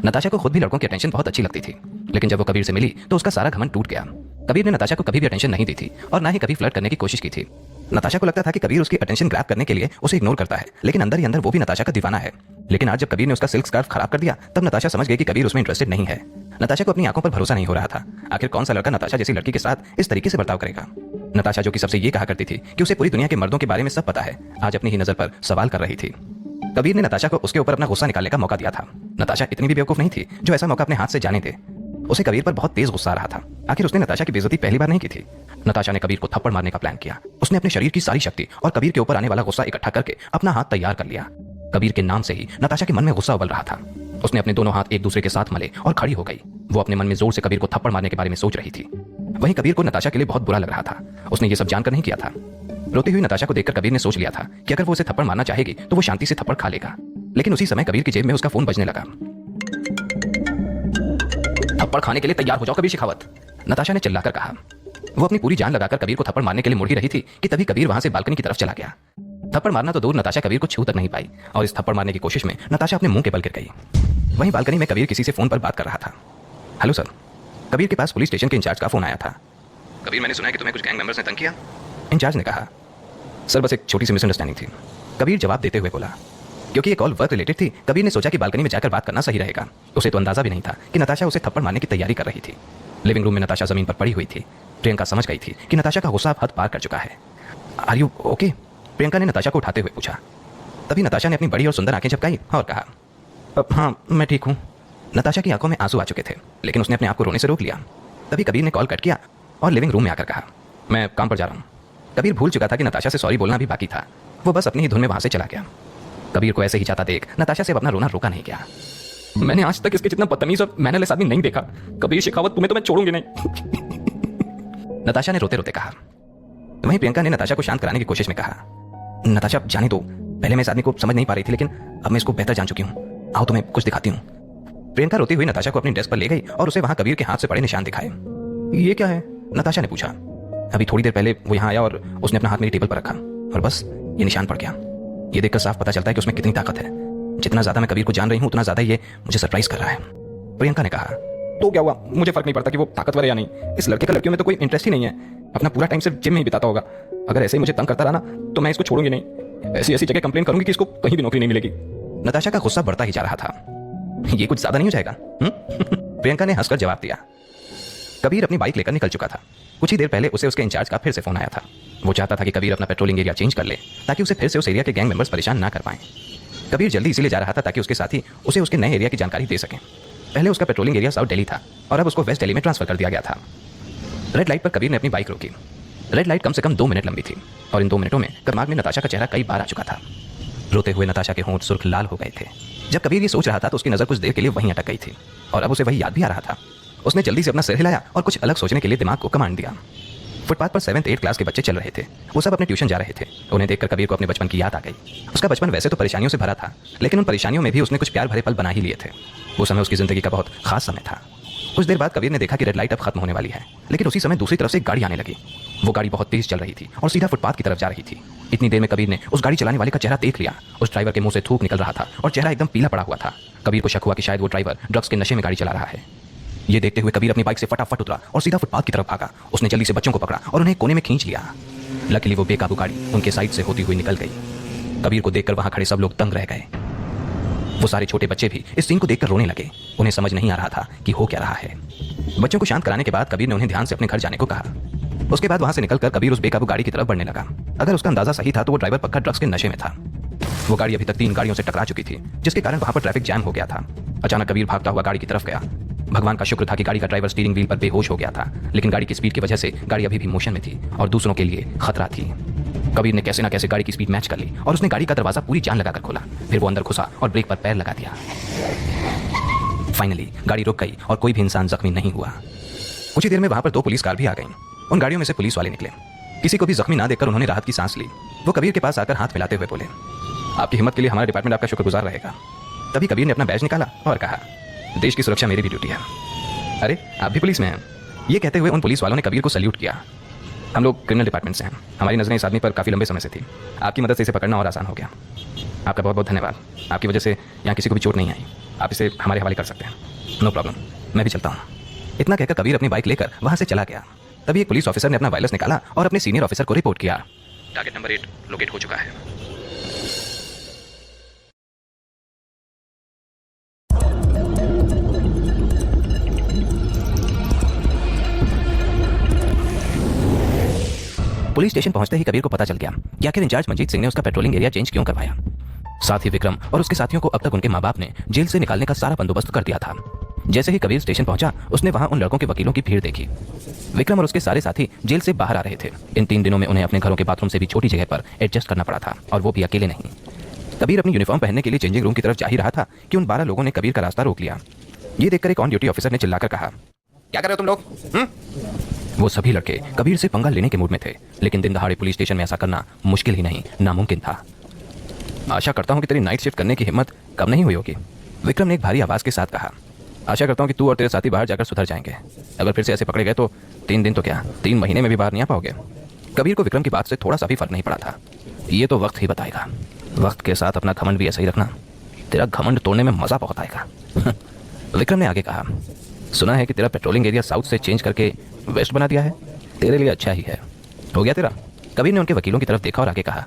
नताशा को खुद भी लड़कों की अटेंशन बहुत अच्छी लगती थी, लेकिन जब वो कबीर से मिली तो उसका सारा घमंड टूट गया। कबीर ने नताशा को कभी भी अटेंशन नहीं दी थी और ना ही कभी फ्लर्ट करने की कोशिश की थी। नताशा को लगता था कि कबीर उसकी अटेंशन ग्रैब करने के लिए उसे इग्नोर करता है, लेकिन अंदर ही अंदर वो भी नताशा का दीवाना है। लेकिन आज जब कबीर ने उसका सिल्क स्कार्फ खराब कर दिया तब नताशा समझ गई कि कबीर उसमें इंटरेस्टेड नहीं है। नताशा को अपनी आंखों पर भरोसा नहीं हो रहा था। आखिर कौन सा लड़का नताशा जैसी लड़की के साथ इस तरीके से बर्ताव करेगा। नताशा जो कि सबसे ये कहा करती थी कि उसे पूरी दुनिया के मर्दों के बारे में सब पता है, आज अपनी ही नजर पर सवाल कर रही थी। कबीर ने नताशा को उसके ऊपर अपना गुस्सा निकालने का मौका दिया था। नताशा इतनी भी बेवकूफ नहीं थी जो ऐसा मौका अपने हाथ से जाने दे। उसे कबीर पर बहुत तेज गुस्सा आ रहा था। आखिर उसने नताशा की बेइज्जती पहली बार नहीं की थी। नताशा ने कबीर को थप्पड़ मारने का प्लान किया। उसने अपने शरीर की सारी शक्ति और कबीर के ऊपर आने वाला गुस्सा इकट्ठा करके अपना हाथ तैयार कर लिया। कबीर के नाम से ही नताशा के मन में गुस्सा उबल रहा था। उसने अपने दोनों हाथ एक दूसरे के साथ मले और खड़ी हो गई। वो अपने मन में जोर से कबीर को थप्पड़ मारने के बारे में सोच रही थी। वहीं कबीर को नताशा के लिए बहुत बुरा लग रहा था। उसने ये सब जानकर नहीं किया था। रोती हुई नताशा को देखकर कबीर ने सोच लिया था कि अगर वो उसे थप्पड़ मारना चाहेगी तो वो शांति से थप्पड़ खा लेगा। लेकिन उसी समय कबीर की जेब में उसका फोन बजने लगा। थप्पड़ खाने के लिए तैयार हो जाओ कबीर शेखावत, नताशा ने चिल्लाकर कहा। वो अपनी पूरी जान लगाकर कबीर को थप्पड़ मारने के लिए मुड़ ही रही थी कि तभी कबीर वहां से बालकनी की तरफ चला गया। थप्पड़ मारना तो दूर, नताशा कबीर को छू तक नहीं पाई और इस थप्पड़ मारने की कोशिश में नताशा अपने मुंह के बल गिर गई। वहीं बालकनी में कबीर किसी से फोन पर बात कर रहा था। Hello sir. कबीर के पास पुलिस स्टेशन के इंचार्ज का फोन आया था। कबीर, मैंने सुना है कि तुम्हें कुछ गैंग मेंबर्स ने तंग किया। इंचार्ज ने कहा। सर, बस एक छोटी सी मिसअंडरस्टैंडिंग थी, कबीर जवाब देते हुए बोला। क्योंकि ये कॉल वर्क रिलेटेड थी, कबीर ने सोचा कि बालकनी में जाकर बात करना सही रहेगा। उसे तो अंदाजा भी नहीं था कि नताशा उसे थप्पड़ मारने की तैयारी कर रही थी। लिविंग रूम में नताशा जमीन पर पड़ी हुई थी। प्रियंका समझ गई थी कि नताशा का गुस्सा अब हद पार कर चुका है। Are you okay? प्रियंका ने नताशा को उठाते हुए पूछा। तभी नताशा ने अपनी बड़ी और सुंदर आंखें झपकाई और कहा, हाँ मैं ठीक हूँ। नताशा की आंखों में आंसू आ चुके थे, लेकिन उसने अपने आप को रोने से रोक लिया। तभी कबीर ने कॉल कट किया और लिविंग रूम में आकर कहा, मैं काम पर जा रहा हूँ। कबीर भूल चुका था कि नताशा से सॉरी बोलना भी बाकी था। वो बस अपनी ही धुन में वहां से चला गया। कबीर को ऐसे ही जाता देख नताशा से अपना रोना रोका नहीं गया। मैंने आज तक इसके जितना बदतमीज और मैनरलेस आदमी नहीं देखा। कबीर शेखावत, तुम्हें तो मैं छोड़ूंगी नहीं, नताशा ने रोते रोते कहा। वहीं प्रियंका ने नताशा को शांत कराने की कोशिश में कहा, नताशा जाने दो, पहले मैं इस आदमी को समझ नहीं पा रही थी, लेकिन अब मैं इसको बेहतर जान चुकी हूँ। आओ तुम्हें कुछ दिखाती हूँ। प्रियंका रोती हुई नताशा को अपनी डेस्क पर ले गई और उसे वहां कबीर के हाथ से पड़े निशान दिखाए। ये क्या है? नताशा ने पूछा। अभी थोड़ी देर पहले वो यहाँ आया और उसने अपना हाथ मेरी टेबल पर रखा और बस ये निशान पड़ गया। ये देखकर साफ पता चलता है कि उसमें कितनी ताकत है। जितना ज्यादा मैं कबीर को जान रही हूँ उतना ज्यादा ये मुझे सरप्राइज कर रहा है। प्रियंका ने कहा। तो क्या हुआ? मुझे फर्क नहीं पड़ता कि वो ताकतवर है या नहीं। इस लड़के का लड़कियों में तो कोई इंटरेस्ट ही नहीं है। अपना पूरा टाइम सिर्फ जिम में ही बिताता होगा। अगर ऐसे ही मुझे तंग करता रहा ना तो मैं इसको छोड़ूंगी नहीं। ऐसी ऐसी जगह कंप्लेन करूंगी कि इसको कहीं भी नौकरी नहीं मिलेगी। नताशा का गुस्सा बढ़ता ही जा रहा था। ये कुछ ज्यादा नहीं हो जाएगा? प्रियंका ने हंसकर जवाब दिया। कबीर अपनी बाइक लेकर निकल चुका था। कुछ ही देर पहले उसे उसके इंचार्ज का फिर से फोन आया था। वो चाहता था कि कबीर अपना पेट्रोलिंग एरिया चेंज कर ले ताकि उसे फिर से उस एरिया के गैंग मेंबर्स परेशान ना कर पाएं। कबीर जल्दी इसीलिए जा रहा था ताकि उसके साथी उसे उसके नए एरिया की जानकारी दे सकें। पहले उसका पेट्रोलिंग एरिया साउथ दिल्ली था और अब उसको वेस्ट दिल्ली में ट्रांसफर कर दिया गया था। रेड लाइट पर कबीर ने अपनी बाइक रोकी। रेड लाइट कम से कम 2 मिनट लंबी थी और इन 2 मिनटों में दिमाग में नताशा का चेहरा कई बार आ चुका था। रोते हुए नताशा के होंठ सुर्ख लाल हो गए थे। जब कबीर ये सोच रहा था तो उसकी नजर कुछ देर के लिए वहीं अटक गई थी और अब उसे वही याद भी आ रहा था। उसने जल्दी से अपना सिर हिलाया और कुछ अलग सोचने के लिए दिमाग को कमांड दिया। फुटपाथ पर 7th 8th क्लास के बच्चे चल रहे थे। वो सब अपने ट्यूशन जा रहे थे। उन्हें देखकर कबीर को अपने बचपन की याद आ गई। उसका बचपन वैसे तो परेशानियों से भरा था, लेकिन उन परेशानियों में भी उसने कुछ प्यार भरे पल बना ही लिए थे। वो समय उसकी जिंदगी का बहुत खास समय था। कुछ देर बाद कबीर ने देखा कि रेड लाइट अब खत्म होने वाली है, लेकिन उसी समय दूसरी तरफ से एक गाड़ी आने लगी। वो गाड़ी बहुत तेज चल रही थी और सीधा फुटपाथ की तरफ जा रही थी। इतनी देर में कबीर ने उस गाड़ी चलाने वाले का चेहरा देख लिया। उस ड्राइवर के मुंह से थूक निकल रहा था और चेहरा एकदम पीला पड़ा हुआ था। कबीर को शक हुआ कि शायद वो ड्राइवर ड्रग्स के नशे में गाड़ी चला रहा है। ये देखते हुए कबीर अपनी बाइक से फटाफट उतरा और सीधा फुटपाथ की तरफ भागा। उसने जल्दी से बच्चों को पकड़ा और उन्हें कोने में खींच लिया। लकीली वो बेकाबू गाड़ी उनके साइड से होती हुई निकल गई। कबीर को देखकर वहां खड़े सब लोग दंग रह गए। वो सारे छोटे बच्चे भी इस सीन को देखकर रोने लगे। उन्हें समझ नहीं आ रहा था कि हो क्या रहा है। बच्चों को शांत कराने के बाद कबीर ने उन्हें ध्यान से अपने घर जाने को कहा। उसके बाद वहां से निकलकर कबीर उस बेकाबू गाड़ी की तरफ बढ़ने लगा। अगर उसका अंदाजा सही था तो वो ड्राइवर पक्का ड्रग्स के नशे में था। वो गाड़ी अभी तक 3 गाड़ियों से टकरा चुकी थी, जिसके कारण वहां पर ट्रैफिक जैम हो गया था। अचानक कबीर भागता हुआ गाड़ी की तरफ गया। भगवान का शुक्र था कि गाड़ी का ड्राइवर स्टीयरिंग व्हील पर बेहोश हो गया था, लेकिन गाड़ी की स्पीड की वजह से गाड़ी अभी भी मोशन में थी और दूसरों के लिए खतरा थी। कबीर ने कैसे ना कैसे गाड़ी की स्पीड मैच कर ली और उसने गाड़ी का दरवाजा पूरी जान लगाकर खोला। फिर वो अंदर घुसा और ब्रेक पर पैर लगा दिया। फाइनली गाड़ी रुक गई और कोई भी इंसान जख्मी नहीं हुआ। कुछ ही देर में वहां पर 2 पुलिस कार भी आ गईं। उन गाड़ियों में से पुलिस वाले निकले। किसी को भी जख्मी ना देखकर उन्होंने राहत की सांस ली। वो कबीर के पास आकर हाथ मिलाते हुए बोले, आपकी हिम्मत के लिए हमारा डिपार्टमेंट आपका शुक्रगुजार रहेगा। तभी कबीर ने अपना बैज निकाला और कहा, देश की सुरक्षा मेरी भी ड्यूटी है। अरे आप भी पुलिस में हैं? ये कहते हुए उन पुलिस वालों ने कबीर को सल्यूट किया। हम लोग क्रिमिनल डिपार्टमेंट से हैं, हमारी नजरें इस आदमी पर काफ़ी लंबे समय से थी। आपकी मदद से इसे पकड़ना और आसान हो गया। आपका बहुत बहुत धन्यवाद। आपकी वजह से यहाँ किसी को भी चोट नहीं आई। आप इसे हमारे हवाले कर सकते हैं। नो प्रॉब्लम, मैं भी चलता हूँ। इतना कहकर कबीर अपनी बाइक लेकर वहाँ से चला गया। तभी एक पुलिस ऑफिसर ने अपना वायरलेस निकाला और अपने सीनियर ऑफिसर को रिपोर्ट किया, टारगेट नंबर 8 लोकेट हो चुका है। पुलिस स्टेशन पहुंचते ही कबीर को पता चल गया कि आखिर इंचार्ज मंजीत सिंह ने उसका पेट्रोलिंग एरिया चेंज क्यों करवाया। साथ ही विक्रम और उसके साथियों को अब तक उनके माँ बाप ने जेल से निकालने का सारा बंदोबस्त कर दिया था। जैसे ही कबीर स्टेशन पहुंचा, उसने वहां उन लड़कों के वकीलों की भीड़ देखी। विक्रम और उसके सारे साथी जेल से बाहर आ रहे थे। इन 3 दिनों में उन्हें अपने घरों के बाथरूम से भी छोटी जगह पर एडजस्ट करना पड़ा था, और वो भी अकेले नहीं। कबीर अपनी यूनिफॉर्म पहनने के लिए चेंजिंग रूम की तरफ जा ही रहा था कि उन 12 लोगों ने कबीर का रास्ता रोक लिया। ये देखकर एक ऑन ड्यूटी ऑफिसर ने चिल्लाकर कहा, क्या कर रहे हो तुम लोग? वो सभी लड़के कबीर से पंगा लेने के मूड में थे, लेकिन दिन दहाड़े पुलिस स्टेशन में ऐसा करना मुश्किल ही नहीं, नामुमकिन था। आशा करता हूं कि तेरी नाइट शिफ्ट करने की हिम्मत कब नहीं हुई होगी, विक्रम ने एक भारी आवाज के साथ कहा। आशा करता हूं कि तू और तेरे साथी बाहर जाकर सुधर जाएंगे। अगर फिर से ऐसे पकड़े गए तो 3 दिन तो क्या 3 महीने में भी बाहर नहीं आ पाओगे। कबीर को विक्रम की बात से थोड़ा सा भी फर्क नहीं पड़ा था। ये तो वक्त ही बताएगा। वक्त के साथ अपना घमंड भी ऐसा ही रखना, तेरा घमंड तोड़ने में मजा बहुत आएगा। विक्रम ने आगे कहा, सुना है कि तेरा पेट्रोलिंग एरिया साउथ से चेंज करके वेस्ट बना दिया है। तेरे लिए अच्छा ही है। हो गया तेरा? कबीर ने उनके वकीलों की तरफ देखा और आगे कहा,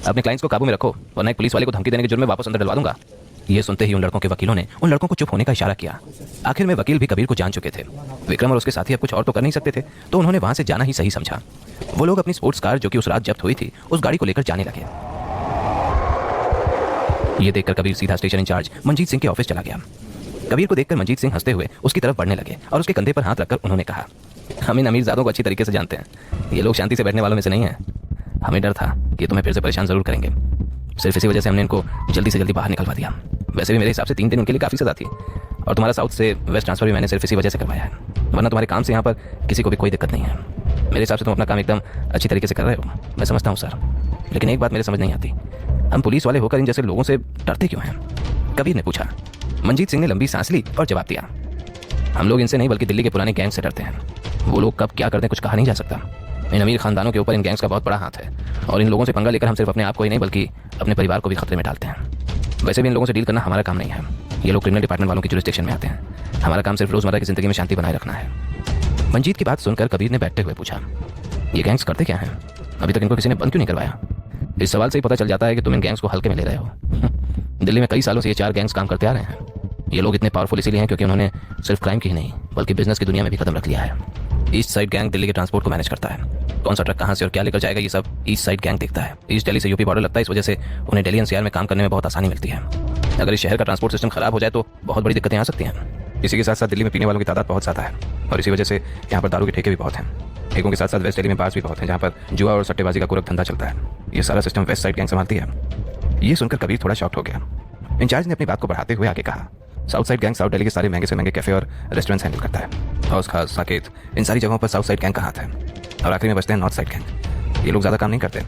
अपने क्लाइंट्स को काबू में रखो, वरना एक पुलिस वाले को धमकी देने के जुर्म में वापस अंदर डलवा दूंगा। ये सुनते ही उन लड़कों के वकीलों ने उन लड़कों को चुप होने का इशारा किया। आखिर में वकील भी कबीर को जान चुके थे। विक्रम और उसके साथी अब कुछ और तो कर नहीं सकते थे, तो उन्होंने वहां से जाना ही सही समझा। वो लोग अपनी स्पोर्ट्स कार, जो कि उस रात जब्त हुई थी, उस गाड़ी को लेकर जाने लगे। ये देखकर कबीर सीधा स्टेशन इंचार्ज मंजीत सिंह के ऑफिस चला गया। कबीर को देखकर मंजीत सिंह हंसते हुए उसकी तरफ बढ़ने लगे और उसके कंधे पर हाथ रखकर उन्होंने कहा, हम इन अमीरजादों को अच्छी तरीके से जानते हैं। ये लोग शांति से बैठने वालों में से नहीं हैं। हमें डर था कि तुम्हें फिर से परेशान जरूर करेंगे। सिर्फ इसी वजह से हमने इनको जल्दी से जल्दी बाहर निकलवा दिया। वैसे भी मेरे हिसाब से 3 दिन उनके लिए काफ़ी सज़ा थी, और तुम्हारा साउथ से वेस्ट ट्रांसफर भी मैंने सिर्फ इसी वजह से करवाया है, वरना तुम्हारे काम से यहाँ पर किसी को भी कोई दिक्कत नहीं है। मेरे हिसाब से तुम अपना काम एकदम अच्छी तरीके से कर रहे हो, मैं समझता हूँ सर। लेकिन एक बात मेरे समझ नहीं आती, हम पुलिस वाले होकर इन जैसे लोगों से डरते क्यों हैं? कबीर ने पूछा। मंजीत सिंह ने लंबी सांस ली और जवाब दिया, हम लोग इनसे नहीं बल्कि दिल्ली के पुराने गैंग से डरते हैं। वो लोग कब क्या करते हैं कुछ कहा नहीं जा सकता। इन अमीर खानदानों के ऊपर इन गैंग्स का बहुत बड़ा हाथ है, और इन लोगों से पंगा लेकर हम सिर्फ अपने आप को ही नहीं बल्कि अपने परिवार को भी खतरे में डालते हैं। वैसे भी इन लोगों से डील करना हमारा काम नहीं है। ये लोग क्रिमिनल डिपार्टमेंट वालों की जुरिस्डिक्शन में आते हैं। हमारा काम सिर्फ रोजमर्रा की जिंदगी में शांति बनाए रखना है। मंजीत की बात सुनकर कबीर ने बैठते हुए पूछा, ये गैंग्स करते क्या हैं? अभी तक इनको किसी ने बंद क्यों नहीं करवाया? इस सवाल से ही पता चल जाता है कि तुम इन गैंग्स को हल्के में ले रहे हो। दिल्ली में कई सालों से ये 4 गैंग्स काम करते आ रहे हैं। ये लोग इतने पावरफुल इसीलिए हैं क्योंकि उन्होंने सिर्फ क्राइम की ही नहीं बल्कि बिजनेस की दुनिया में भी कदम रख लिया है। ईस्ट साइड गैंग दिल्ली के ट्रांसपोर्ट को मैनेज करता है। कौन सा ट्रक कहाँ से और क्या लेकर जाएगा, ये सब ईस्ट साइड गैंग देखता है। ईस्ट दिल्ली से यूपी बॉर्डर लगता है, इस वजह से उन्हें दिल्ली एनसीआर में काम करने में बहुत आसानी मिलती है। अगर इस शहर का ट्रांसपोर्ट सिस्टम खराब हो जाए तो बहुत बड़ी दिक्कतें आ सकती हैं। इसी के साथ साथ दिल्ली में पीने वालों की तादाद बहुत ज़्यादा है, और इसी वजह से यहाँ पर दारू के ठेके भी बहुत हैं। ठेकों के साथ साथ वेस्ट दिल्ली में बार्स भी बहुत हैं, जहाँ पर जुआ और सट्टेबाजी का पूरा धंधा चलता है। ये सारा सिस्टम वेस्ट साइड गैंग संभालती है। ये सुनकर कबीर थोड़ा शॉक्ट हो गया। इंचार्ज ने अपनी बात को बढ़ाते हुए आगे कहा, south side gang south Delhi के सारे महंगे से महंगे कैफे और रेस्टोरेंट्स हैंडल करता है। हाउस खास, साकेत, इन सारी जगहों पर साउथ साइड गैंग का हाथ है। और आखिरी में बचते हैं नॉर्थ साइड गैंग। ये लोग ज़्यादा काम नहीं करते,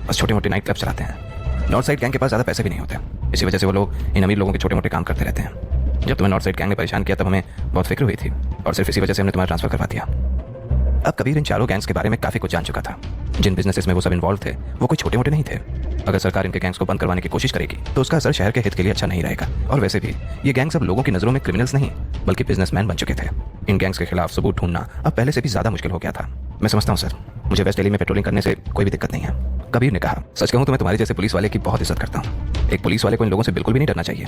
बस छोटे मोटे नाइट क्लब चलाते हैं। नॉर्थ साइड गैंग के पास ज़्यादा पैसे भी नहीं होते, इसी वजह से वो लोग इन अमीर लोगों के छोटे मोटे काम करते रहते हैं। जब तुम्हें नॉर्थ साइड गैंग ने परेशान किया तब हमें बहुत फिक्र हुई थी, और सिर्फ इसी वजह से हमने तुम्हारा ट्रांसफर करवा दिया। अब कबीर इन चारों गैंग्स के बारे में काफ़ी कुछ जान चुका था। जिन बिजनेसेस में वो सब इन्वॉल्व थे वो कोई छोटे मोटे नहीं थे। अगर सरकार इनके गैंग्स को बंद करवाने की कोशिश करेगी तो उसका असर शहर के हित के लिए अच्छा नहीं रहेगा। और वैसे भी ये गैंग्स अब लोगों की नज़रों में क्रिमिनल्स नहीं बल्कि बिजनेसमैन बन चुके थे। इन गैंग्स के खिलाफ सबूत ढूंढना अब पहले से भी ज़्यादा मुश्किल हो गया था। मैं समझता हूँ सर, मुझे वेस्ट दिल्ली में पेट्रोलिंग करने से कोई भी दिक्कत नहीं है, कबीर ने कहा। सच कहूँ तो मैं तुम्हारे जैसे पुलिस वाले की बहुत इज्जत करता हूँ। एक पुलिस वाले को इन लोगों से बिल्कुल भी नहीं डरना चाहिए।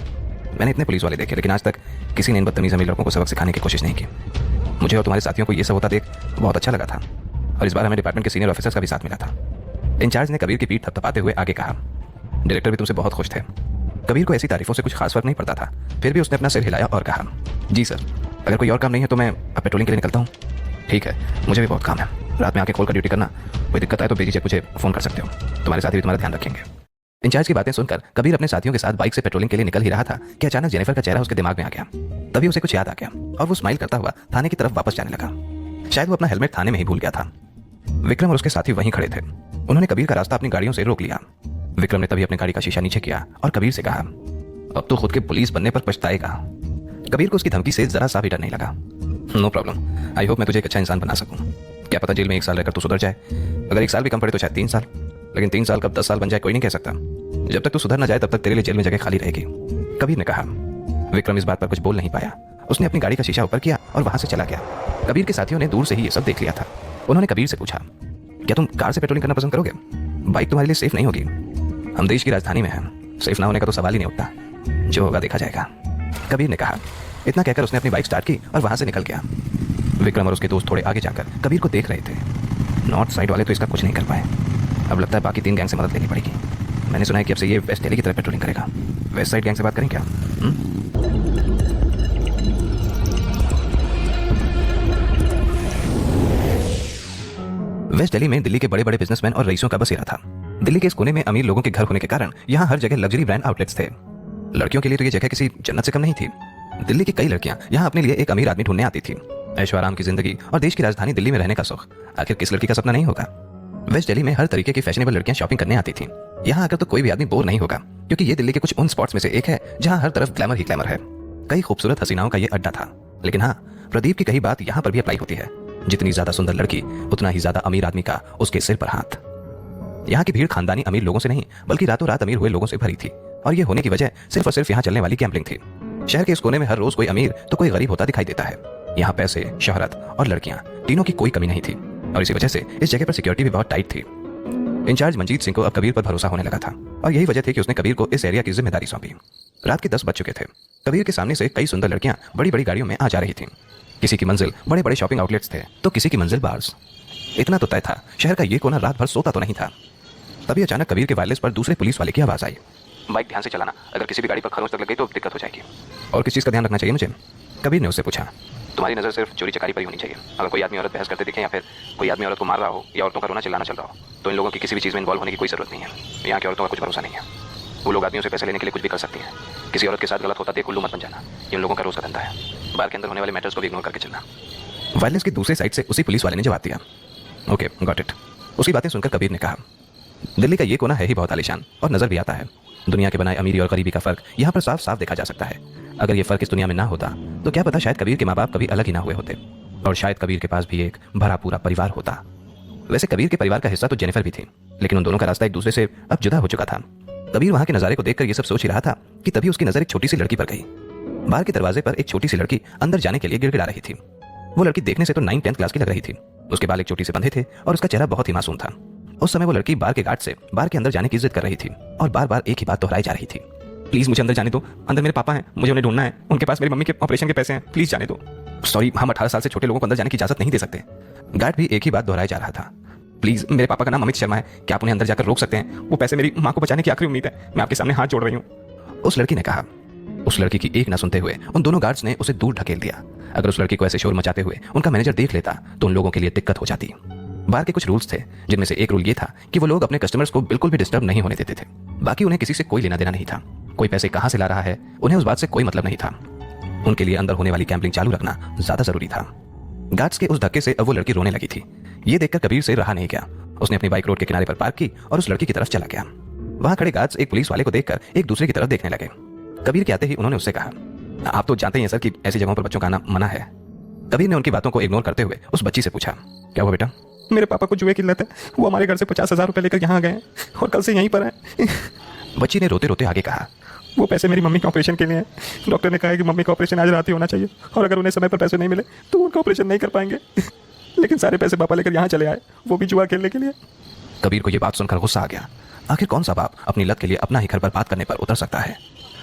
मैंने इतने पुलिस वाले देखे, लेकिन आज तक किसी ने इन बदतमीज अमीर लड़कों को सबक सिखाने की कोशिश नहीं की। मुझे और तुम्हारे साथियों को ये सब होता देख बहुत अच्छा लगा था, और इस बार हमें डिपार्टमेंट के सीनियर ऑफिसर्स का भी साथ मिला था। इंचार्ज ने कबीर की पीठ थपथपाते हुए आगे कहा, डायरेक्टर भी तुमसे बहुत खुश थे। कबीर को ऐसी तारीफों से कुछ खास फर्क नहीं पड़ता था, फिर भी उसने अपना सिर हिलाया और कहा, जी सर, अगर कोई और काम नहीं है तो मैं अब पेट्रोलिंग के लिए निकलता हूँ। ठीक है, मुझे भी बहुत काम है, रात में आके खोल कर ड्यूटी करना। कोई दिक्कत आए तो बेझिझक मुझे फ़ोन कर सकते हो, तुम्हारे साथी भी तुम्हारा ध्यान रखेंगे। इंचार्ज की बातें सुनकर कबीर अपने साथियों के साथ बाइक से पेट्रोलिंग के लिए निकल ही रहा था कि अचानक जेनिफर का चेहरा उसके दिमाग में आ गया। तभी उसे कुछ याद आ गया और वो स्माइल करता हुआ थाने की तरफ वापस जाने लगा। शायद वो अपना हेलमेट थाने में ही भूल गया था। विक्रम और उसके साथी वहीं खड़े थे। उन्होंने कबीर का रास्ता अपनी गाड़ियों से रोक लिया। विक्रम ने तभी अपनी गाड़ी का शीशा नीचे किया और कबीर से कहा, अब तो खुद के पुलिस बनने पर पछताएगा। कबीर को उसकी धमकी से जरा सा भी डर नहीं लगा। नो प्रॉब्लम, आई होप मैं तुझे एक अच्छा इंसान बना सकूं। क्या पता जेल में 1 साल रहकर तू सुधर जाए। अगर 1 साल भी कम पड़े तो शायद 3 साल, लेकिन 3 साल कब 10 साल बन जाए कोई नहीं कह सकता। जब तक तू सुधर ना जाए तब तक तेरे लिए जेल में जगह खाली रहेगी, कबीर ने कहा। विक्रम इस बात पर कुछ बोल नहीं पाया। उसने अपनी गाड़ी का शीशा ऊपर किया और वहां से चला गया। कबीर के साथियों ने दूर से ही ये सब देख लिया था। उन्होंने कबीर से पूछा, क्या तुम कार से पेट्रोलिंग करना पसंद करोगे? बाइक तुम्हारे लिए सेफ नहीं होगी। हम देश की राजधानी में हैं, सेफ ना होने का तो सवाल ही नहीं उठता। जो होगा देखा जाएगा, कबीर ने कहा। इतना कहकर उसने अपनी बाइक स्टार्ट की और वहां से निकल गया। विक्रम और उसके दोस्त थोड़े आगे जाकर कबीर को देख रहे थे। नॉर्थ साइड वाले तो इसका कुछ नहीं कर पाए। अब लगता है बाकी 3 गैंग से मदद लेनी पड़ेगी। मैंने सुना है कि अब से ये वेस्ट दिल्ली की तरफ पेट्रोलिंग करेगा। वेस्ट साइड गैंग से बात करें क्या? वेस्ट दिल्ली में दिल्ली के बड़े बड़े बिजनेसमैन और रईसों का बसेरा था। दिल्ली के इस कोने में अमीर लोगों के घर होने के कारण यहाँ हर जगह लग्जरी ब्रांड आउटलेट्स थे। लड़कियों के लिए तो ये जगह किसी जन्नत से कम नहीं थी। दिल्ली की कई लड़कियां यहाँ अपने लिए एक अमीर आदमी ढूंढने आती थी। ऐशो आराम की जिंदगी और देश की राजधानी दिल्ली में रहने का सुख आखिर किस लड़की का सपना नहीं होगा। वेस्ट दिल्ली में हर तरीके की फैशनेबल लड़कियां शॉपिंग करने आती थीं। यहाँ आकर तो कोई भी आदमी बोर नहीं होगा, क्योंकि ये दिल्ली के कुछ उन स्पॉट्स में से एक है जहाँ हर तरफ ग्लैमर ही ग्लैमर है। कई खूबसूरत हसीनाओं का ये अड्डा था। लेकिन हाँ, प्रदीप की कही बात यहाँ पर भी अप्लाई होती है। जितनी ज्यादा सुंदर लड़की उतना ही ज्यादा अमीर आदमी का उसके सिर पर हाथ। यहाँ की भीड़ खानदानी अमीर लोगों से नहीं बल्कि रातों रात अमीर हुए लोगों से भरी थी, और ये होने की वजह सिर्फ और सिर्फ यहाँ चलने वाली गैम्बलिंग थी। शहर के इस कोने में हर रोज कोई अमीर तो कोई गरीब होता दिखाई देता है। यहाँ पैसे, शोहरत और लड़कियां तीनों की कोई कमी नहीं थी, और इसी वजह से इस जगह पर सिक्योरिटी भी बहुत टाइट थी। इंचार्ज मंजीत सिंह को अब कबीर पर भरोसा होने लगा था, और यही वजह थी कि उसने कबीर को इस एरिया की जिम्मेदारी सौंपी। रात के 10 बज चुके थे। कबीर के सामने से कई सुंदर लड़कियां बड़ी बड़ी गाड़ियों में आ जा रही थीं। किसी की मंजिल बड़े बड़े शॉपिंग आउटलेट्स थे तो किसी की मंजिल बार्स। इतना तो तय था, शहर का ये कोना रात भर सोता तो नहीं था। तभी अचानक कबीर के वायरलेस पर दूसरे पुलिस वाले की आवाज आई, बाइक ध्यान से चलाना, अगर किसी भी गाड़ी पर खरोंच तक लग गई तो दिक्कत हो जाएगी। और किस चीज़ का ध्यान रखना चाहिए मुझे? कबीर ने उससे पूछा। तुम्हारी नज़र सिर्फ चोरी चकारी पर ही होनी चाहिए। अगर कोई आदमी औरत बहस करते दिखे या फिर कोई आदमी औरत को मार रहा हो या औरतों का रोना चिल्लाना चल रहा हो तो इन लोगों की किसी भी चीज़ में इन्वॉल्व होने की कोई जरूरत नहीं है। यहाँ की औरतों का कुछ भरोसा नहीं है। वो लोग आदमियों से पैसे लेने के लिए कुछ भी कर सकती हैं। किसी औरत के साथ गलत होता देख उल्लू मत बन जाना। इन लोगों का रोज का धंधा है। बार के अंदर होने वाले मैटर्स को भी इग्नोर करके चलना। वायरलेस की दूसरी साइड से उसी पुलिस वाले ने जवाब दिया, ओके गॉट इट। उसकी बातें सुनकर कबीर ने कहा, दिल्ली का ये कोना है ही बहुत आलीशान और नजर भी आता है। दुनिया के बनाए अमीरी और गरीबी का फर्क यहाँ पर साफ साफ देखा जा सकता है। अगर ये फर्क इस दुनिया में ना होता तो क्या पता शायद कबीर के माँ बाप कभी अलग ही ना हुए होते, और शायद कबीर के पास भी एक भरा पूरा परिवार होता। वैसे कबीर के परिवार का हिस्सा तो जेनिफर भी थी, लेकिन उन दोनों का रास्ता एक दूसरे से अब जुदा हो चुका था। कबीर वहां के नजारे को देखकर ये सब सोच ही रहा था कि तभी उसकी नजर एक छोटी सी लड़की पर गई। बाहर के दरवाजे पर एक छोटी सी लड़की अंदर जाने के लिए गिड़गिड़ा रही थी। वो लड़की देखने से तो 9-10 क्लास की लग रही थी। उसके बाल एक चोटी से बंधे थे और उसका चेहरा बहुत ही मासूम था। उस समय वो लड़की बार के गार्ड से बार के अंदर जाने की जिद कर रही थी और बार बार एक ही बात दोहराई जा रही थी, प्लीज मुझे अंदर जाने दो, अंदर मेरे पापा हैं, मुझे उन्हें ढूंढना है, उनके पास मेरी मम्मी के ऑपरेशन के पैसे हैं, प्लीज जाने दो। सॉरी, हम 18 साल से छोटे लोगों को अंदर जाने की इजाजत नहीं दे सकते। गार्ड भी एक ही बात दोहराया जा रहा था, प्लीज मेरे पापा का नाम अमित शर्मा है, क्या आप उन्हें अंदर जाकर रोक सकते हैं? वो पैसे मेरी माँ को बचाने की आखिरी उम्मीद है, मैं आपके सामने हाथ जोड़ रही हूँ। उस लड़की ने कहा। उस लड़की की एक ना सुनते हुए उन दोनों गार्ड्स ने उसे दूर ढकेल दिया। अगर उस लड़की को ऐसे शोर मचाते हुए उनका मैनेजर देख लेता तो उन लोगों के लिए दिक्कत हो जाती। बार के कुछ रूल्स थे, जिनमें से एक रूल ये था कि वो लोग अपने कस्टमर्स को बिल्कुल भी डिस्टर्ब नहीं होने देते थे। बाकी उन्हें किसी से कोई लेना देना नहीं था। कोई पैसे कहां से ला रहा है उन्हें उस बात से कोई मतलब नहीं था। उनके लिए अंदर होने वाली गैम्बलिंग चालू रखना ज्यादा जरूरी था। गार्ड्स के उस धक्के से अब वो लड़की रोने लगी थी। ये देखकर कबीर से रहा नहीं गया। उसने अपनी बाइक रोड के किनारे पर पार्क की और उस लड़की की तरफ चला गया। वहां खड़े गार्ड्स एक पुलिस वाले को देखकर एक दूसरे की तरफ देखने लगे। कबीर के आते ही उन्होंने उससे कहा, आप तो जानते ही हैं सर कि ऐसी जगहों पर बच्चों का आना मना है। कबीर ने उनकी बातों को इग्नोर करते हुए उस बच्ची से पूछा, क्या हुआ बेटा? मेरे पापा को जुए की लत है, वो हमारे घर से 50,000 रुपए लेकर यहाँ गए हैं और कल से यहीं पर हैं। बच्ची ने रोते रोते आगे कहा, वो पैसे मेरी मम्मी के ऑपरेशन के लिए हैं। डॉक्टर ने कहा है कि मम्मी का ऑपरेशन आज रात ही होना चाहिए और अगर उन्हें समय पर पैसे नहीं मिले तो उनका ऑपरेशन नहीं कर पाएंगे। लेकिन सारे पैसे पापा लेकर यहाँ चले आए, वो भी जुआ खेलने के लिए। कबीर को यह बात सुनकर गुस्सा आ गया। आखिर कौन सा बाप अपनी लत के लिए अपना ही घर बर्बाद करने पर उतर सकता है?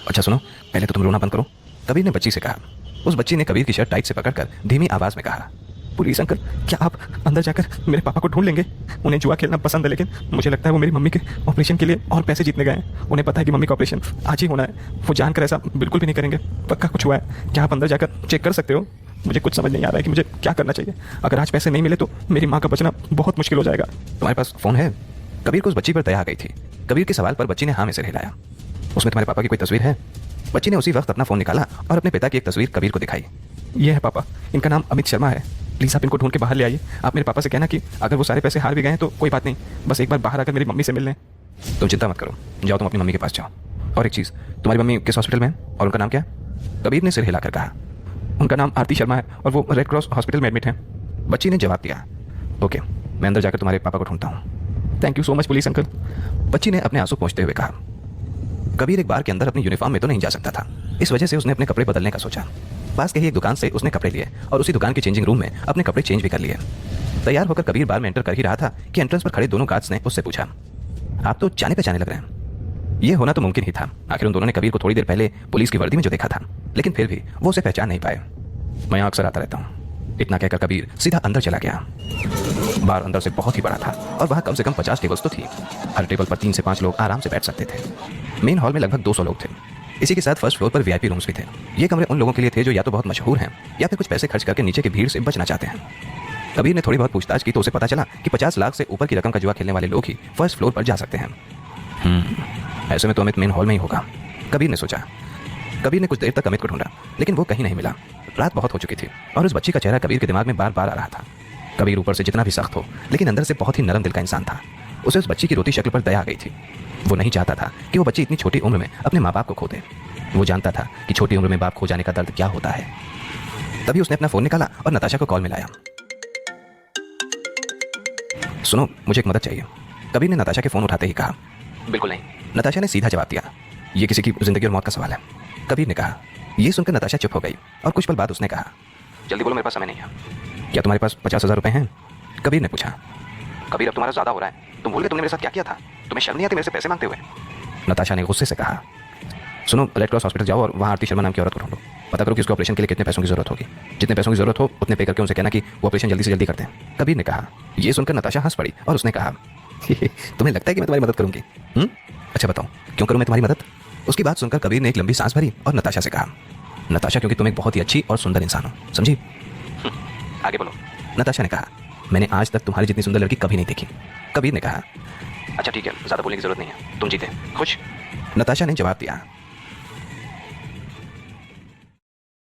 अच्छा सुनो, पहले तो तुम रोना बंद करो, कबीर ने बच्ची से कहा। उस बच्ची ने कबीर की शर्ट टाइट से पकड़कर धीमी आवाज में कहा, पुलिस अंकल, क्या आप अंदर जाकर मेरे पापा को ढूंढ लेंगे? उन्हें जुआ खेलना पसंद है, लेकिन मुझे लगता है वो मेरी मम्मी के ऑपरेशन के लिए और पैसे जीतने गए हैं। उन्हें पता है कि मम्मी का ऑपरेशन आज ही होना है। वो जानकर ऐसा बिल्कुल भी नहीं करेंगे, पक्का कुछ हुआ है। क्या आप अंदर जाकर चेक कर सकते हो? मुझे कुछ समझ नहीं आ रहा है कि मुझे क्या करना चाहिए। अगर आज पैसे नहीं मिले तो मेरी माँ का बचना बहुत मुश्किल हो जाएगा। तुम्हारे पास फोन है? कबीर को उस बच्ची पर दया आ गई थी। कबीर के सवाल पर बच्ची ने हाँ में सिर हिलाया। उसमें तुम्हारे पापा की कोई तस्वीर है? बच्ची ने उसी वक्त अपना फोन निकाला और अपने पिता की एक तस्वीर कबीर को दिखाई। ये है पापा, इनका नाम अमित शर्मा है। प्लीज़ आप इनको ढूंढ के बाहर ले आइए। आप मेरे पापा से कहना कि अगर वो सारे पैसे हार भी गए हैं तो कोई बात नहीं, बस एक बार बाहर आकर मेरी मम्मी से मिल लें। तुम चिंता मत करो, जाओ तुम अपनी मम्मी के पास जाओ। और एक चीज़, तुम्हारी मम्मी किस हॉस्पिटल में है और उनका नाम क्या है? कबीर ने सिर हिलाकर कहा। उनका नाम आरती शर्मा है और वो रेड क्रॉस हॉस्पिटल में एडमिट है। बच्ची ने जवाब दिया। ओके, मैं अंदर जाकर तुम्हारे पापा को ढूंढता हूँ। Thank you so much police uncle, बच्ची ने अपने आंसू पोंछते हुए कहा। कबीर एक बार के अंदर अपनी यूनिफॉर्म में तो नहीं जा सकता था, इस वजह से उसने अपने कपड़े बदलने का सोचा। पास के ही एक दुकान से उसने कपड़े लिए और उसी दुकान के चेंजिंग रूम में अपने कपड़े चेंज भी कर लिए। तैयार होकर कबीर बार में एंटर कर ही रहा था कि एंट्रेंस पर खड़े दोनों गार्ड्स ने उससे पूछा, आप तो जाने पहचाने लग रहे हैं। ये होना तो मुमकिन ही था, आखिर उन दोनों ने कबीर को थोड़ी देर पहले पुलिस की वर्दी में जो देखा था, लेकिन फिर भी वो उसे पहचान नहीं पाए। मैं यहाँ अक्सर आता रहता हूँ, इतना कहकर कबीर सीधा अंदर चला गया। बार अंदर से बहुत ही बड़ा था और वहाँ कम से कम 50 टेबल्स तो थी। हर टेबल पर 3 से 5 लोग आराम से बैठ सकते थे। मेन हॉल में लगभग 200 लोग थे। इसी के साथ फर्स्ट फ्लोर पर वीआईपी रूम्स भी थे। ये कमरे उन लोगों के लिए थे जो या तो बहुत मशहूर हैं या फिर कुछ पैसे खर्च करके नीचे की भीड़ से बचना चाहते हैं। कबीर ने थोड़ी बहुत पूछताछ की तो उसे पता चला कि 50 लाख से ऊपर की रकम का जुआ खेलने वाले लोग ही फर्स्ट फ्लोर पर जा सकते हैं। ऐसे में तो अमित मेन हॉल में ही होगा, कबीर ने सोचा। कबीर ने कुछ देर तक अमित को ढूंढा, लेकिन वो कहीं नहीं मिला। रात बहुत हो चुकी थी और उस बच्ची का चेहरा कबीर के दिमाग में बार बार आ रहा था। कबीर ऊपर से जितना भी सख्त हो, लेकिन अंदर से बहुत ही नरम दिल का इंसान था। उसे उस बच्ची की रोती शक्ल पर दया आ गई थी। वो नहीं चाहता था कि वो बच्ची इतनी छोटी उम्र में अपने माँ बाप को खो दे। वो जानता था कि छोटी उम्र में बाप खो जाने का दर्द क्या होता है। तभी उसने अपना फोन निकाला और नताशा को कॉल मिलाया। सुनो, मुझे एक मदद चाहिए, कबीर ने नताशा के फोन उठाते ही कहा। बिल्कुल नहीं, नताशा ने सीधा जवाब दिया। ये किसी की जिंदगी और मौत का सवाल है, कबीर ने कहा। यह सुनकर नताशा चुप हो गई और कुछ पल बाद उसने कहा, जल्दी बोलो, मेरे पास समय नहीं है। क्या तुम्हारे पास 50,000 रुपए हैं? कबीर ने पूछा। कबीर, अब तुम्हारा ज्यादा हो रहा है। तुम भूल गए तुमने मेरे साथ क्या किया था? तुम्हें शर्म नहीं आती मेरे से पैसे मांगते हुए? नताशा ने गुस्से से कहा। सुनो, रेड क्रॉस हॉस्पिटल जाओ और वहाँ आरती शर्मा नाम की औरत को ढूंढो। पता करो कि उसके ऑपरेशन के लिए कितने पैसों की जरूरत होगी। जितने पैसों की जरूरत हो उतने पे करके उनसे कहना कि वो ऑपरेशन जल्दी से जल्दी करते हैं, कबीर ने कहा। यह सुनकर नताशा हंस पड़ी और उसने कहा, तुम्हें लगता है कि मैं तुम्हारी मदद करूंगी? अच्छा बताओ, क्यों करूं मैं तुम्हारी मदद? उसकी बात सुनकर कबीर ने एक लंबी सांस भरी और नताशा से कहा, नताशा, क्योंकि तुम एक बहुत ही अच्छी और सुंदर इंसान हो, समझी? आगे बोलो, नताशा ने कहा। मैंने आज तक तुम्हारी जितनी सुंदर लड़की कभी नहीं देखी, कबीर ने कहा। अच्छा ठीक है, ज्यादा बोलने की जरूरत नहीं है, तुम जीते। खुश? नताशा ने जवाब दिया।